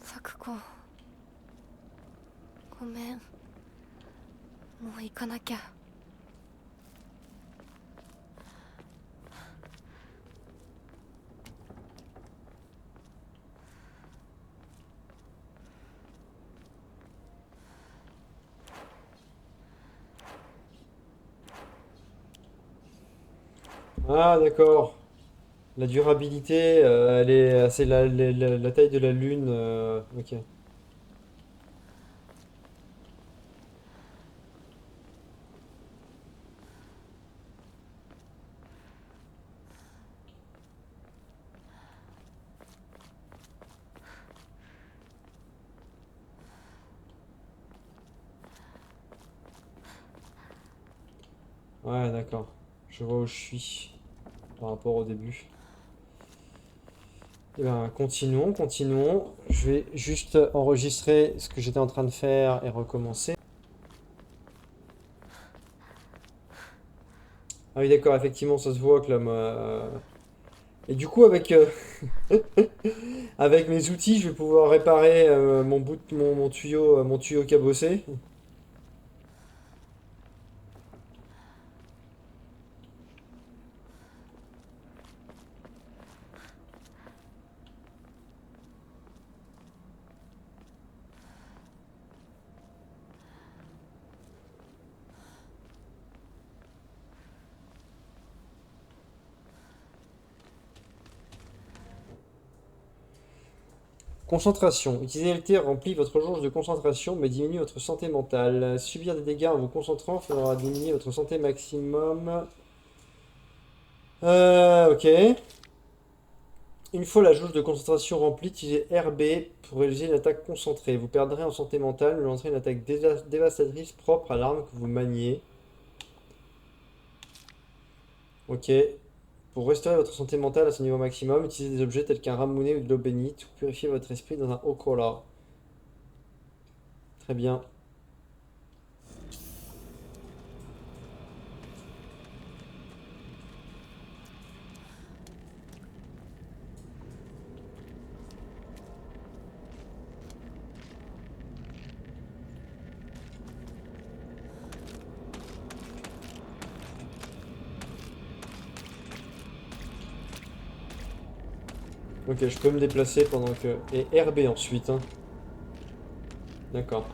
咲子ごめんもう行かなきゃAh, d'accord. La durabilité, elle est... C'est la taille de la Lune. Ok. Ouais, d'accord. Je vois où je suis par rapport au début. Eh ben, continuons. Je vais juste enregistrer ce que j'étais en train de faire et recommencer. Ah oui, d'accord, effectivement, ça se voit que là, Et du coup, avec mes outils, je vais pouvoir réparer mon tuyau cabossé. Concentration. Utiliser l'LT remplit votre jauge de concentration, mais diminue votre santé mentale. Subir des dégâts en vous concentrant fera diminuer votre santé maximum. Ok. Une fois la jauge de concentration remplie, utilisez RB pour réaliser une attaque concentrée. Vous perdrez en santé mentale, mais lancerez une attaque dévastatrice propre à l'arme que vous maniez. Ok. Pour restaurer votre santé mentale à son niveau maximum, utilisez des objets tels qu'un ramounet ou de l'eau bénite, ou purifiez votre esprit dans un haut cola. Très bien. Ok, je peux me déplacer pendant que... Et RB ensuite, hein. D'accord.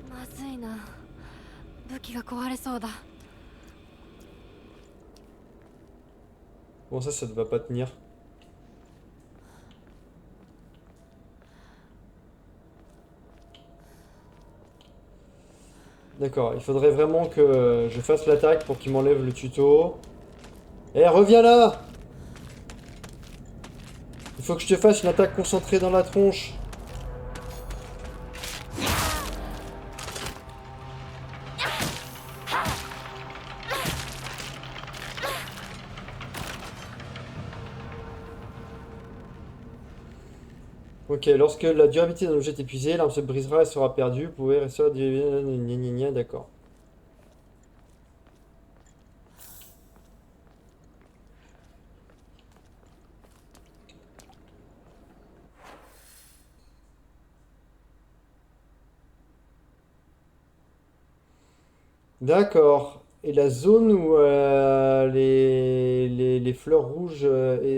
まずいな武器が壊れそうだ Bon, ça ne va pas tenir. D'accord, il faudrait vraiment que je fasse l'attaque pour qu'il m'enlève le tuto. Eh, reviens là! Il faut que je te fasse une attaque concentrée dans la tronche. Ok, lorsque la durabilité d'un objet est épuisée, l'arme se brisera et sera perdue. Vous pouvez rester... Gna gna gna, d'accord. D'accord. Et la zone où les fleurs rouges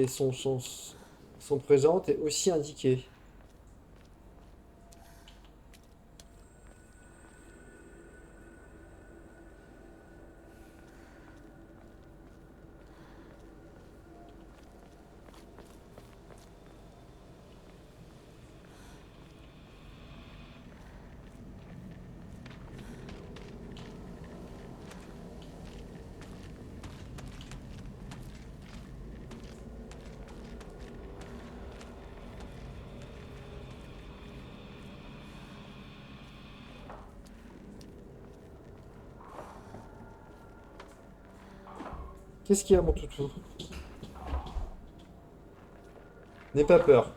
sont présentes est aussi indiquée. Qu'est-ce qu'il y a, mon toutou? N'aie pas peur.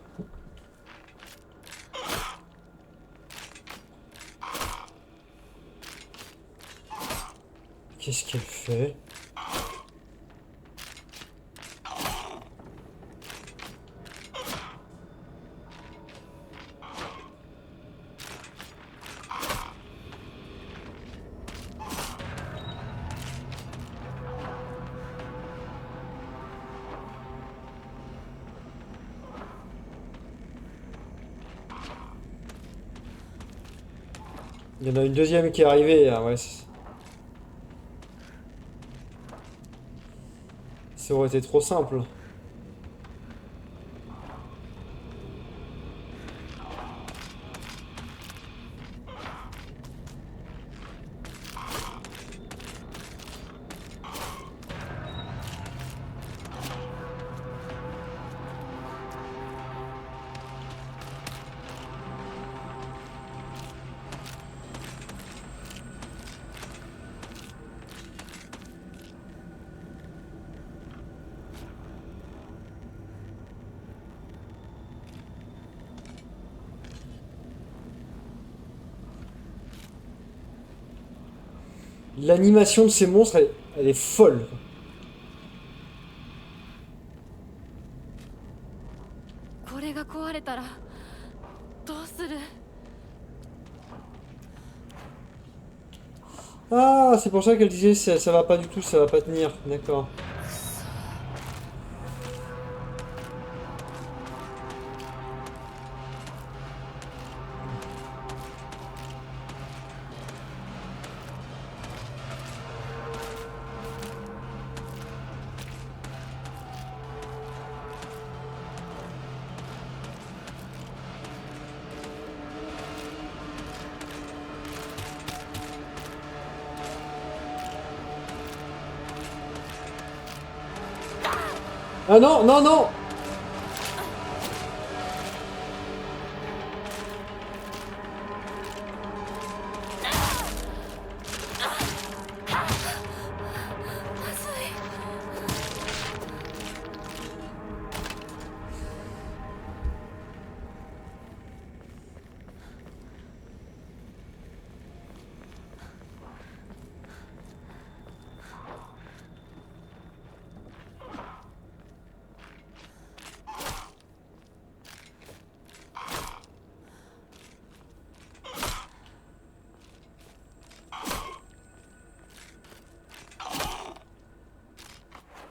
Qu'est-ce qu'elle fait? Il y en a une deuxième qui est arrivée, là, ouais. Ça aurait été trop simple. L'animation de ces monstres, elle est folle. これが壊れたらどうする？ Ah, c'est pour ça qu'elle disait ça va pas du tout, ça va pas tenir. D'accord. Ah non, non, non!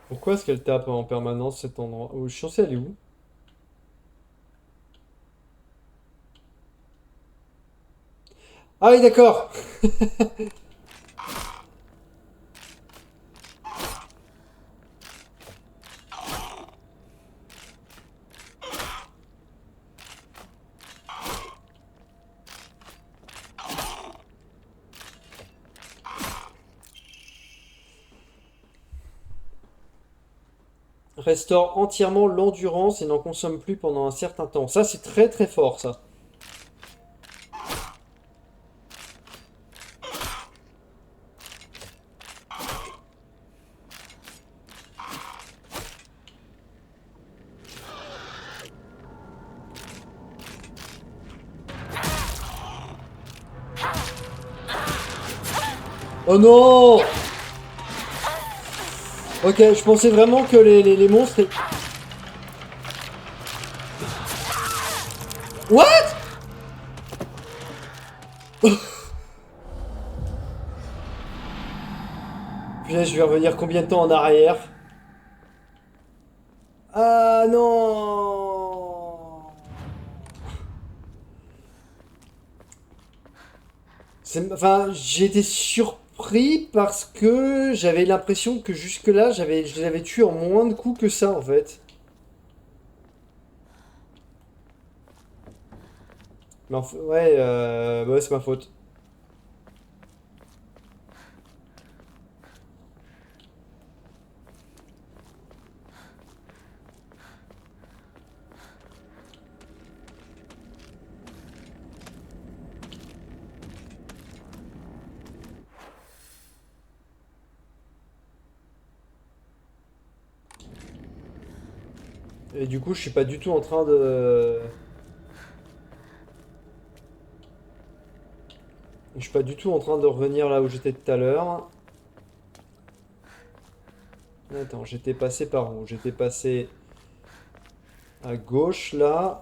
Pourquoi est-ce qu'elle tape en permanence cet endroit? Oh, je suis censé aller où? Ah oui, d'accord! Restaure entièrement l'endurance et n'en consomme plus pendant un certain temps. Ça, c'est très très fort, ça. Oh non! Ok, je pensais vraiment que les monstres... What? Putain, je vais revenir combien de temps en arrière? Ah non! Enfin, j'ai été surpris parce que j'avais l'impression que jusque-là, je les avais tués en moins de coups que ça, en fait. Mais ouais, ouais, c'est ma faute. Et du coup, je suis pas du tout en train de... Je suis pas du tout en train de revenir là où j'étais tout à l'heure. Attends, j'étais passé par où? J'étais passé à gauche là.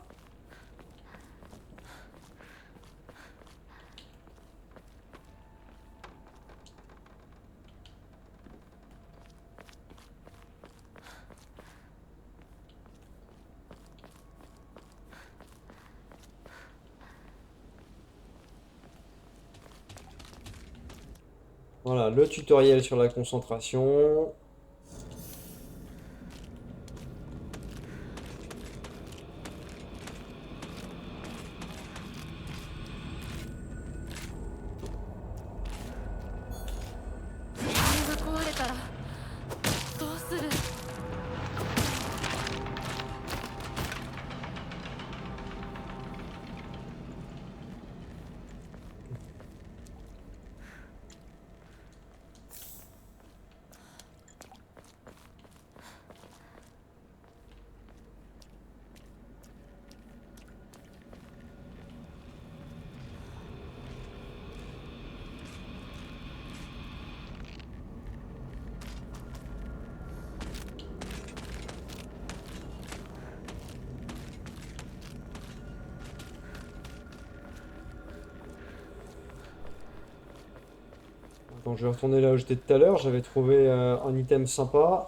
Voilà, le tutoriel sur la concentration. Attends, je vais retourner là où j'étais tout à l'heure. J'avais trouvé un item sympa.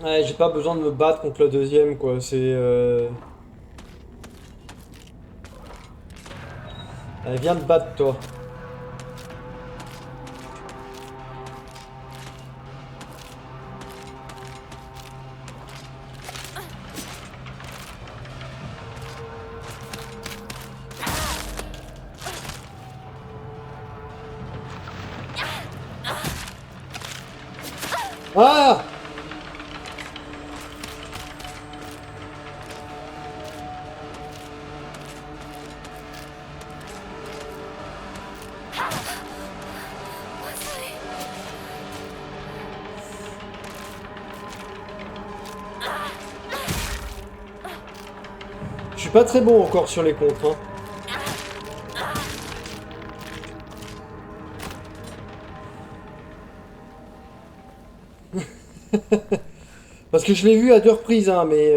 Ouais, j'ai pas besoin de me battre contre le deuxième, quoi. C'est... Viens te battre, toi. Ah! Je suis pas très bon encore sur les contres, hein. Parce que je l'ai vu à 2 reprises, hein, mais...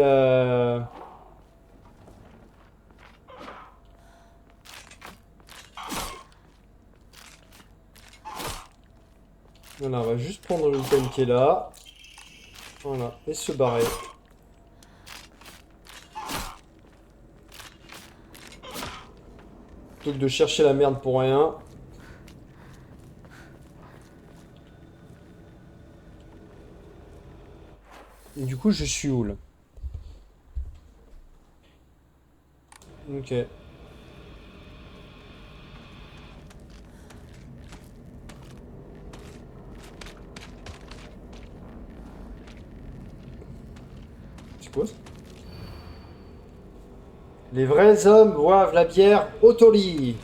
Voilà, on va juste prendre le item qui est là. Voilà, et se barrer. Plutôt que de chercher la merde pour rien. Et du coup, je suis où, là? Ok. C'est quoi ça? Les vrais hommes boivent la bière Autoli.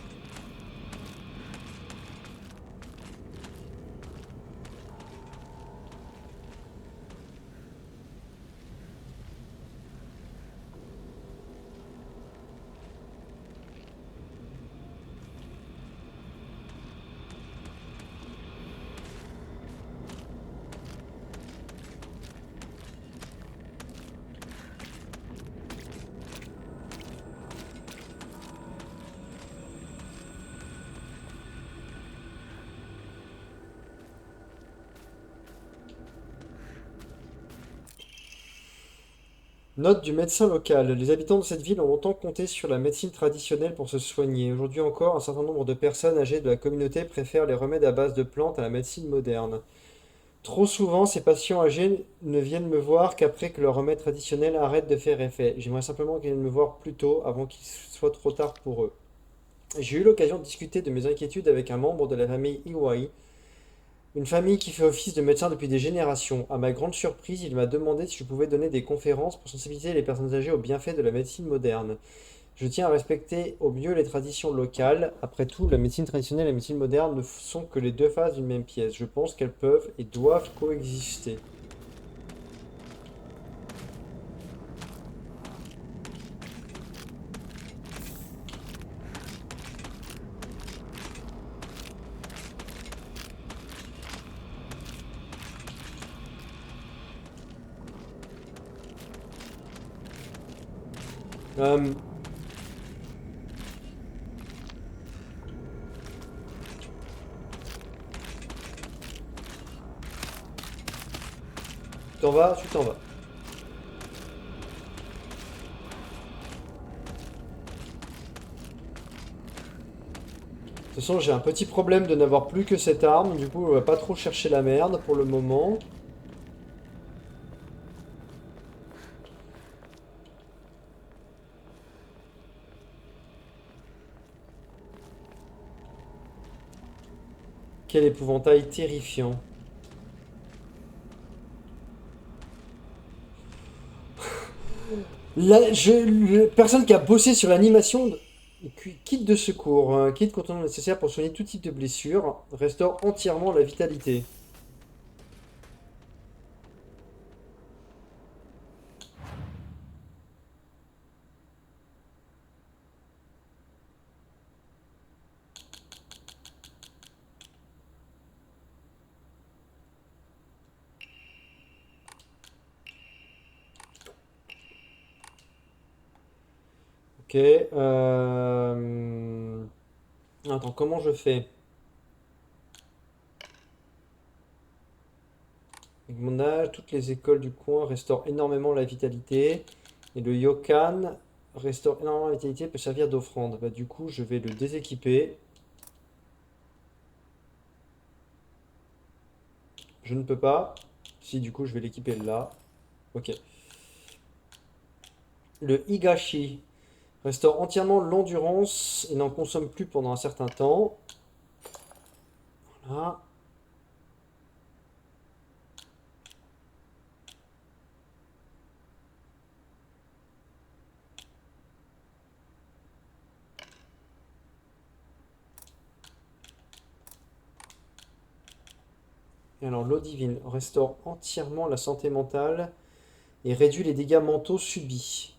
Note du médecin local. Les habitants de cette ville ont longtemps compté sur la médecine traditionnelle pour se soigner. Aujourd'hui encore, un certain nombre de personnes âgées de la communauté préfèrent les remèdes à base de plantes à la médecine moderne. Trop souvent, ces patients âgés ne viennent me voir qu'après que leur remède traditionnel arrête de faire effet. J'aimerais simplement qu'ils viennent me voir plus tôt, avant qu'il soit trop tard pour eux. J'ai eu l'occasion de discuter de mes inquiétudes avec un membre de la famille Iwai, une famille qui fait office de médecin depuis des générations. À ma grande surprise, il m'a demandé si je pouvais donner des conférences pour sensibiliser les personnes âgées aux bienfaits de la médecine moderne. Je tiens à respecter au mieux les traditions locales. Après tout, la médecine traditionnelle et la médecine moderne ne sont que les deux faces d'une même pièce. Je pense qu'elles peuvent et doivent coexister. Euh, Tu t'en vas, tu t'en vas. De toute façon, j'ai un petit problème de n'avoir plus que cette arme. Du coup, on va pas trop chercher la merde pour le moment. Quel épouvantail terrifiant. Personne qui a bossé sur l'animation kit de secours, un kit contenant le nécessaire pour soigner tout type de blessure, restaure entièrement la vitalité. Ok. Attends, comment je fais? Avec mon âge, toutes les écoles du coin restaurent énormément la vitalité. Et le Yokan restaure énormément la vitalité et peut servir d'offrande. Bah, du coup, je vais le déséquiper. Je ne peux pas. Si, du coup, je vais l'équiper là. Ok. Le Higashi restaure entièrement l'endurance et n'en consomme plus pendant un certain temps. Voilà. Et alors, l'eau divine restaure entièrement la santé mentale et réduit les dégâts mentaux subis.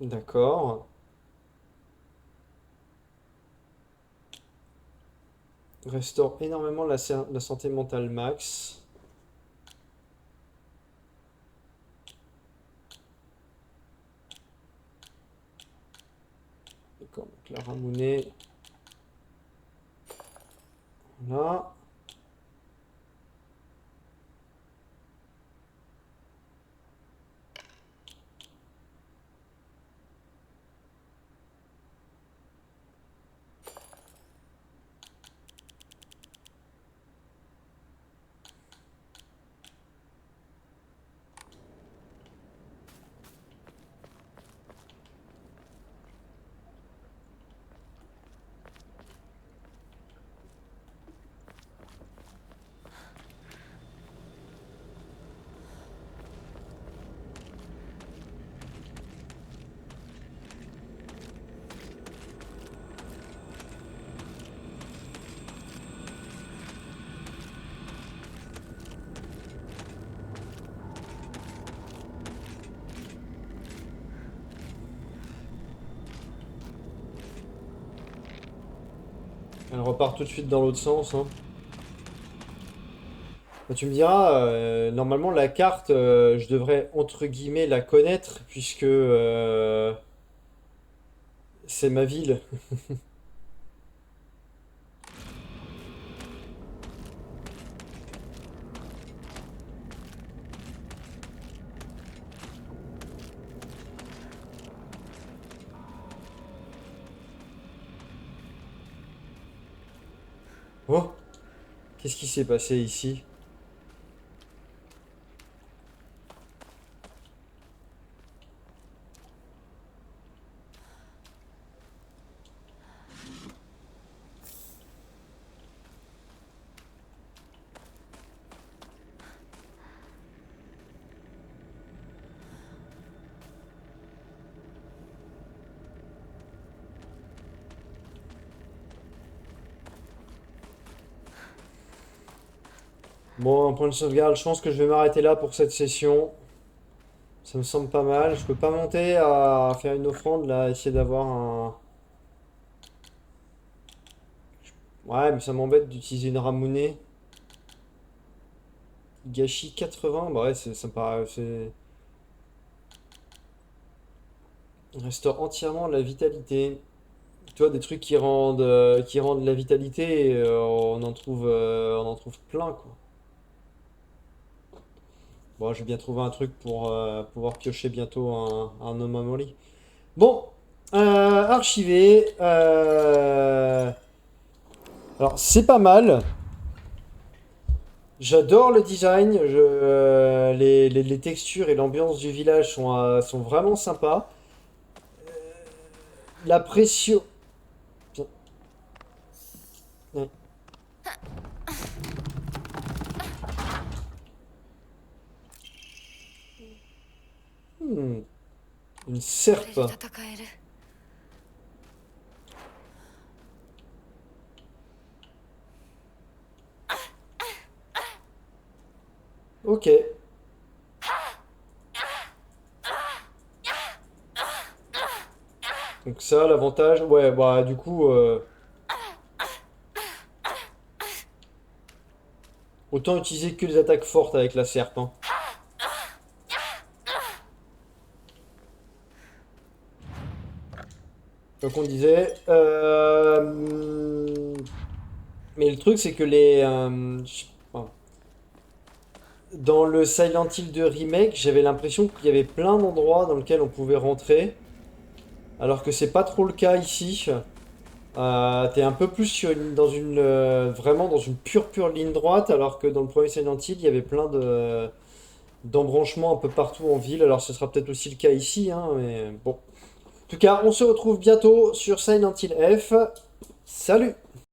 D'accord. Restaure énormément la santé mentale max. D'accord, donc la ramounée. Voilà. Elle repart tout de suite dans l'autre sens, hein. Bah, tu me diras, normalement la carte, je devrais entre guillemets la connaître puisque c'est ma ville. Oh, qu'est-ce qui s'est passé ici? Bon, un point de sauvegarde, je pense que je vais m'arrêter là pour cette session. Ça me semble pas mal. Je peux pas monter à faire une offrande là, essayer d'avoir un... Ouais, mais ça m'embête d'utiliser une ramonée. Gâchis 80, bah ouais, ça me paraît... Restaure entièrement la vitalité. Tu vois, des trucs qui rendent la vitalité, on en trouve plein, quoi. Bon, je vais bien trouver un truc pour pouvoir piocher bientôt un Omamori. Bon, archivé. Alors, c'est pas mal. J'adore le design. Les textures et l'ambiance du village sont vraiment sympas. La pression. Ouais. Hmm, une これで serpe. 戦える。 Ok. Donc ça, l'avantage... Ouais, bah du coup... autant utiliser que les attaques fortes avec la serpe, hein. Donc on disait... Mais le truc, c'est que enfin, dans le Silent Hill 2 Remake, j'avais l'impression qu'il y avait plein d'endroits dans lesquels on pouvait rentrer. Alors que c'est pas trop le cas ici. T'es un peu plus vraiment dans une pure ligne droite, alors que dans le premier Silent Hill, il y avait plein d'embranchements un peu partout en ville. Alors ce sera peut-être aussi le cas ici, hein, mais bon. En tout cas, on se retrouve bientôt sur Silent Hill F. Salut!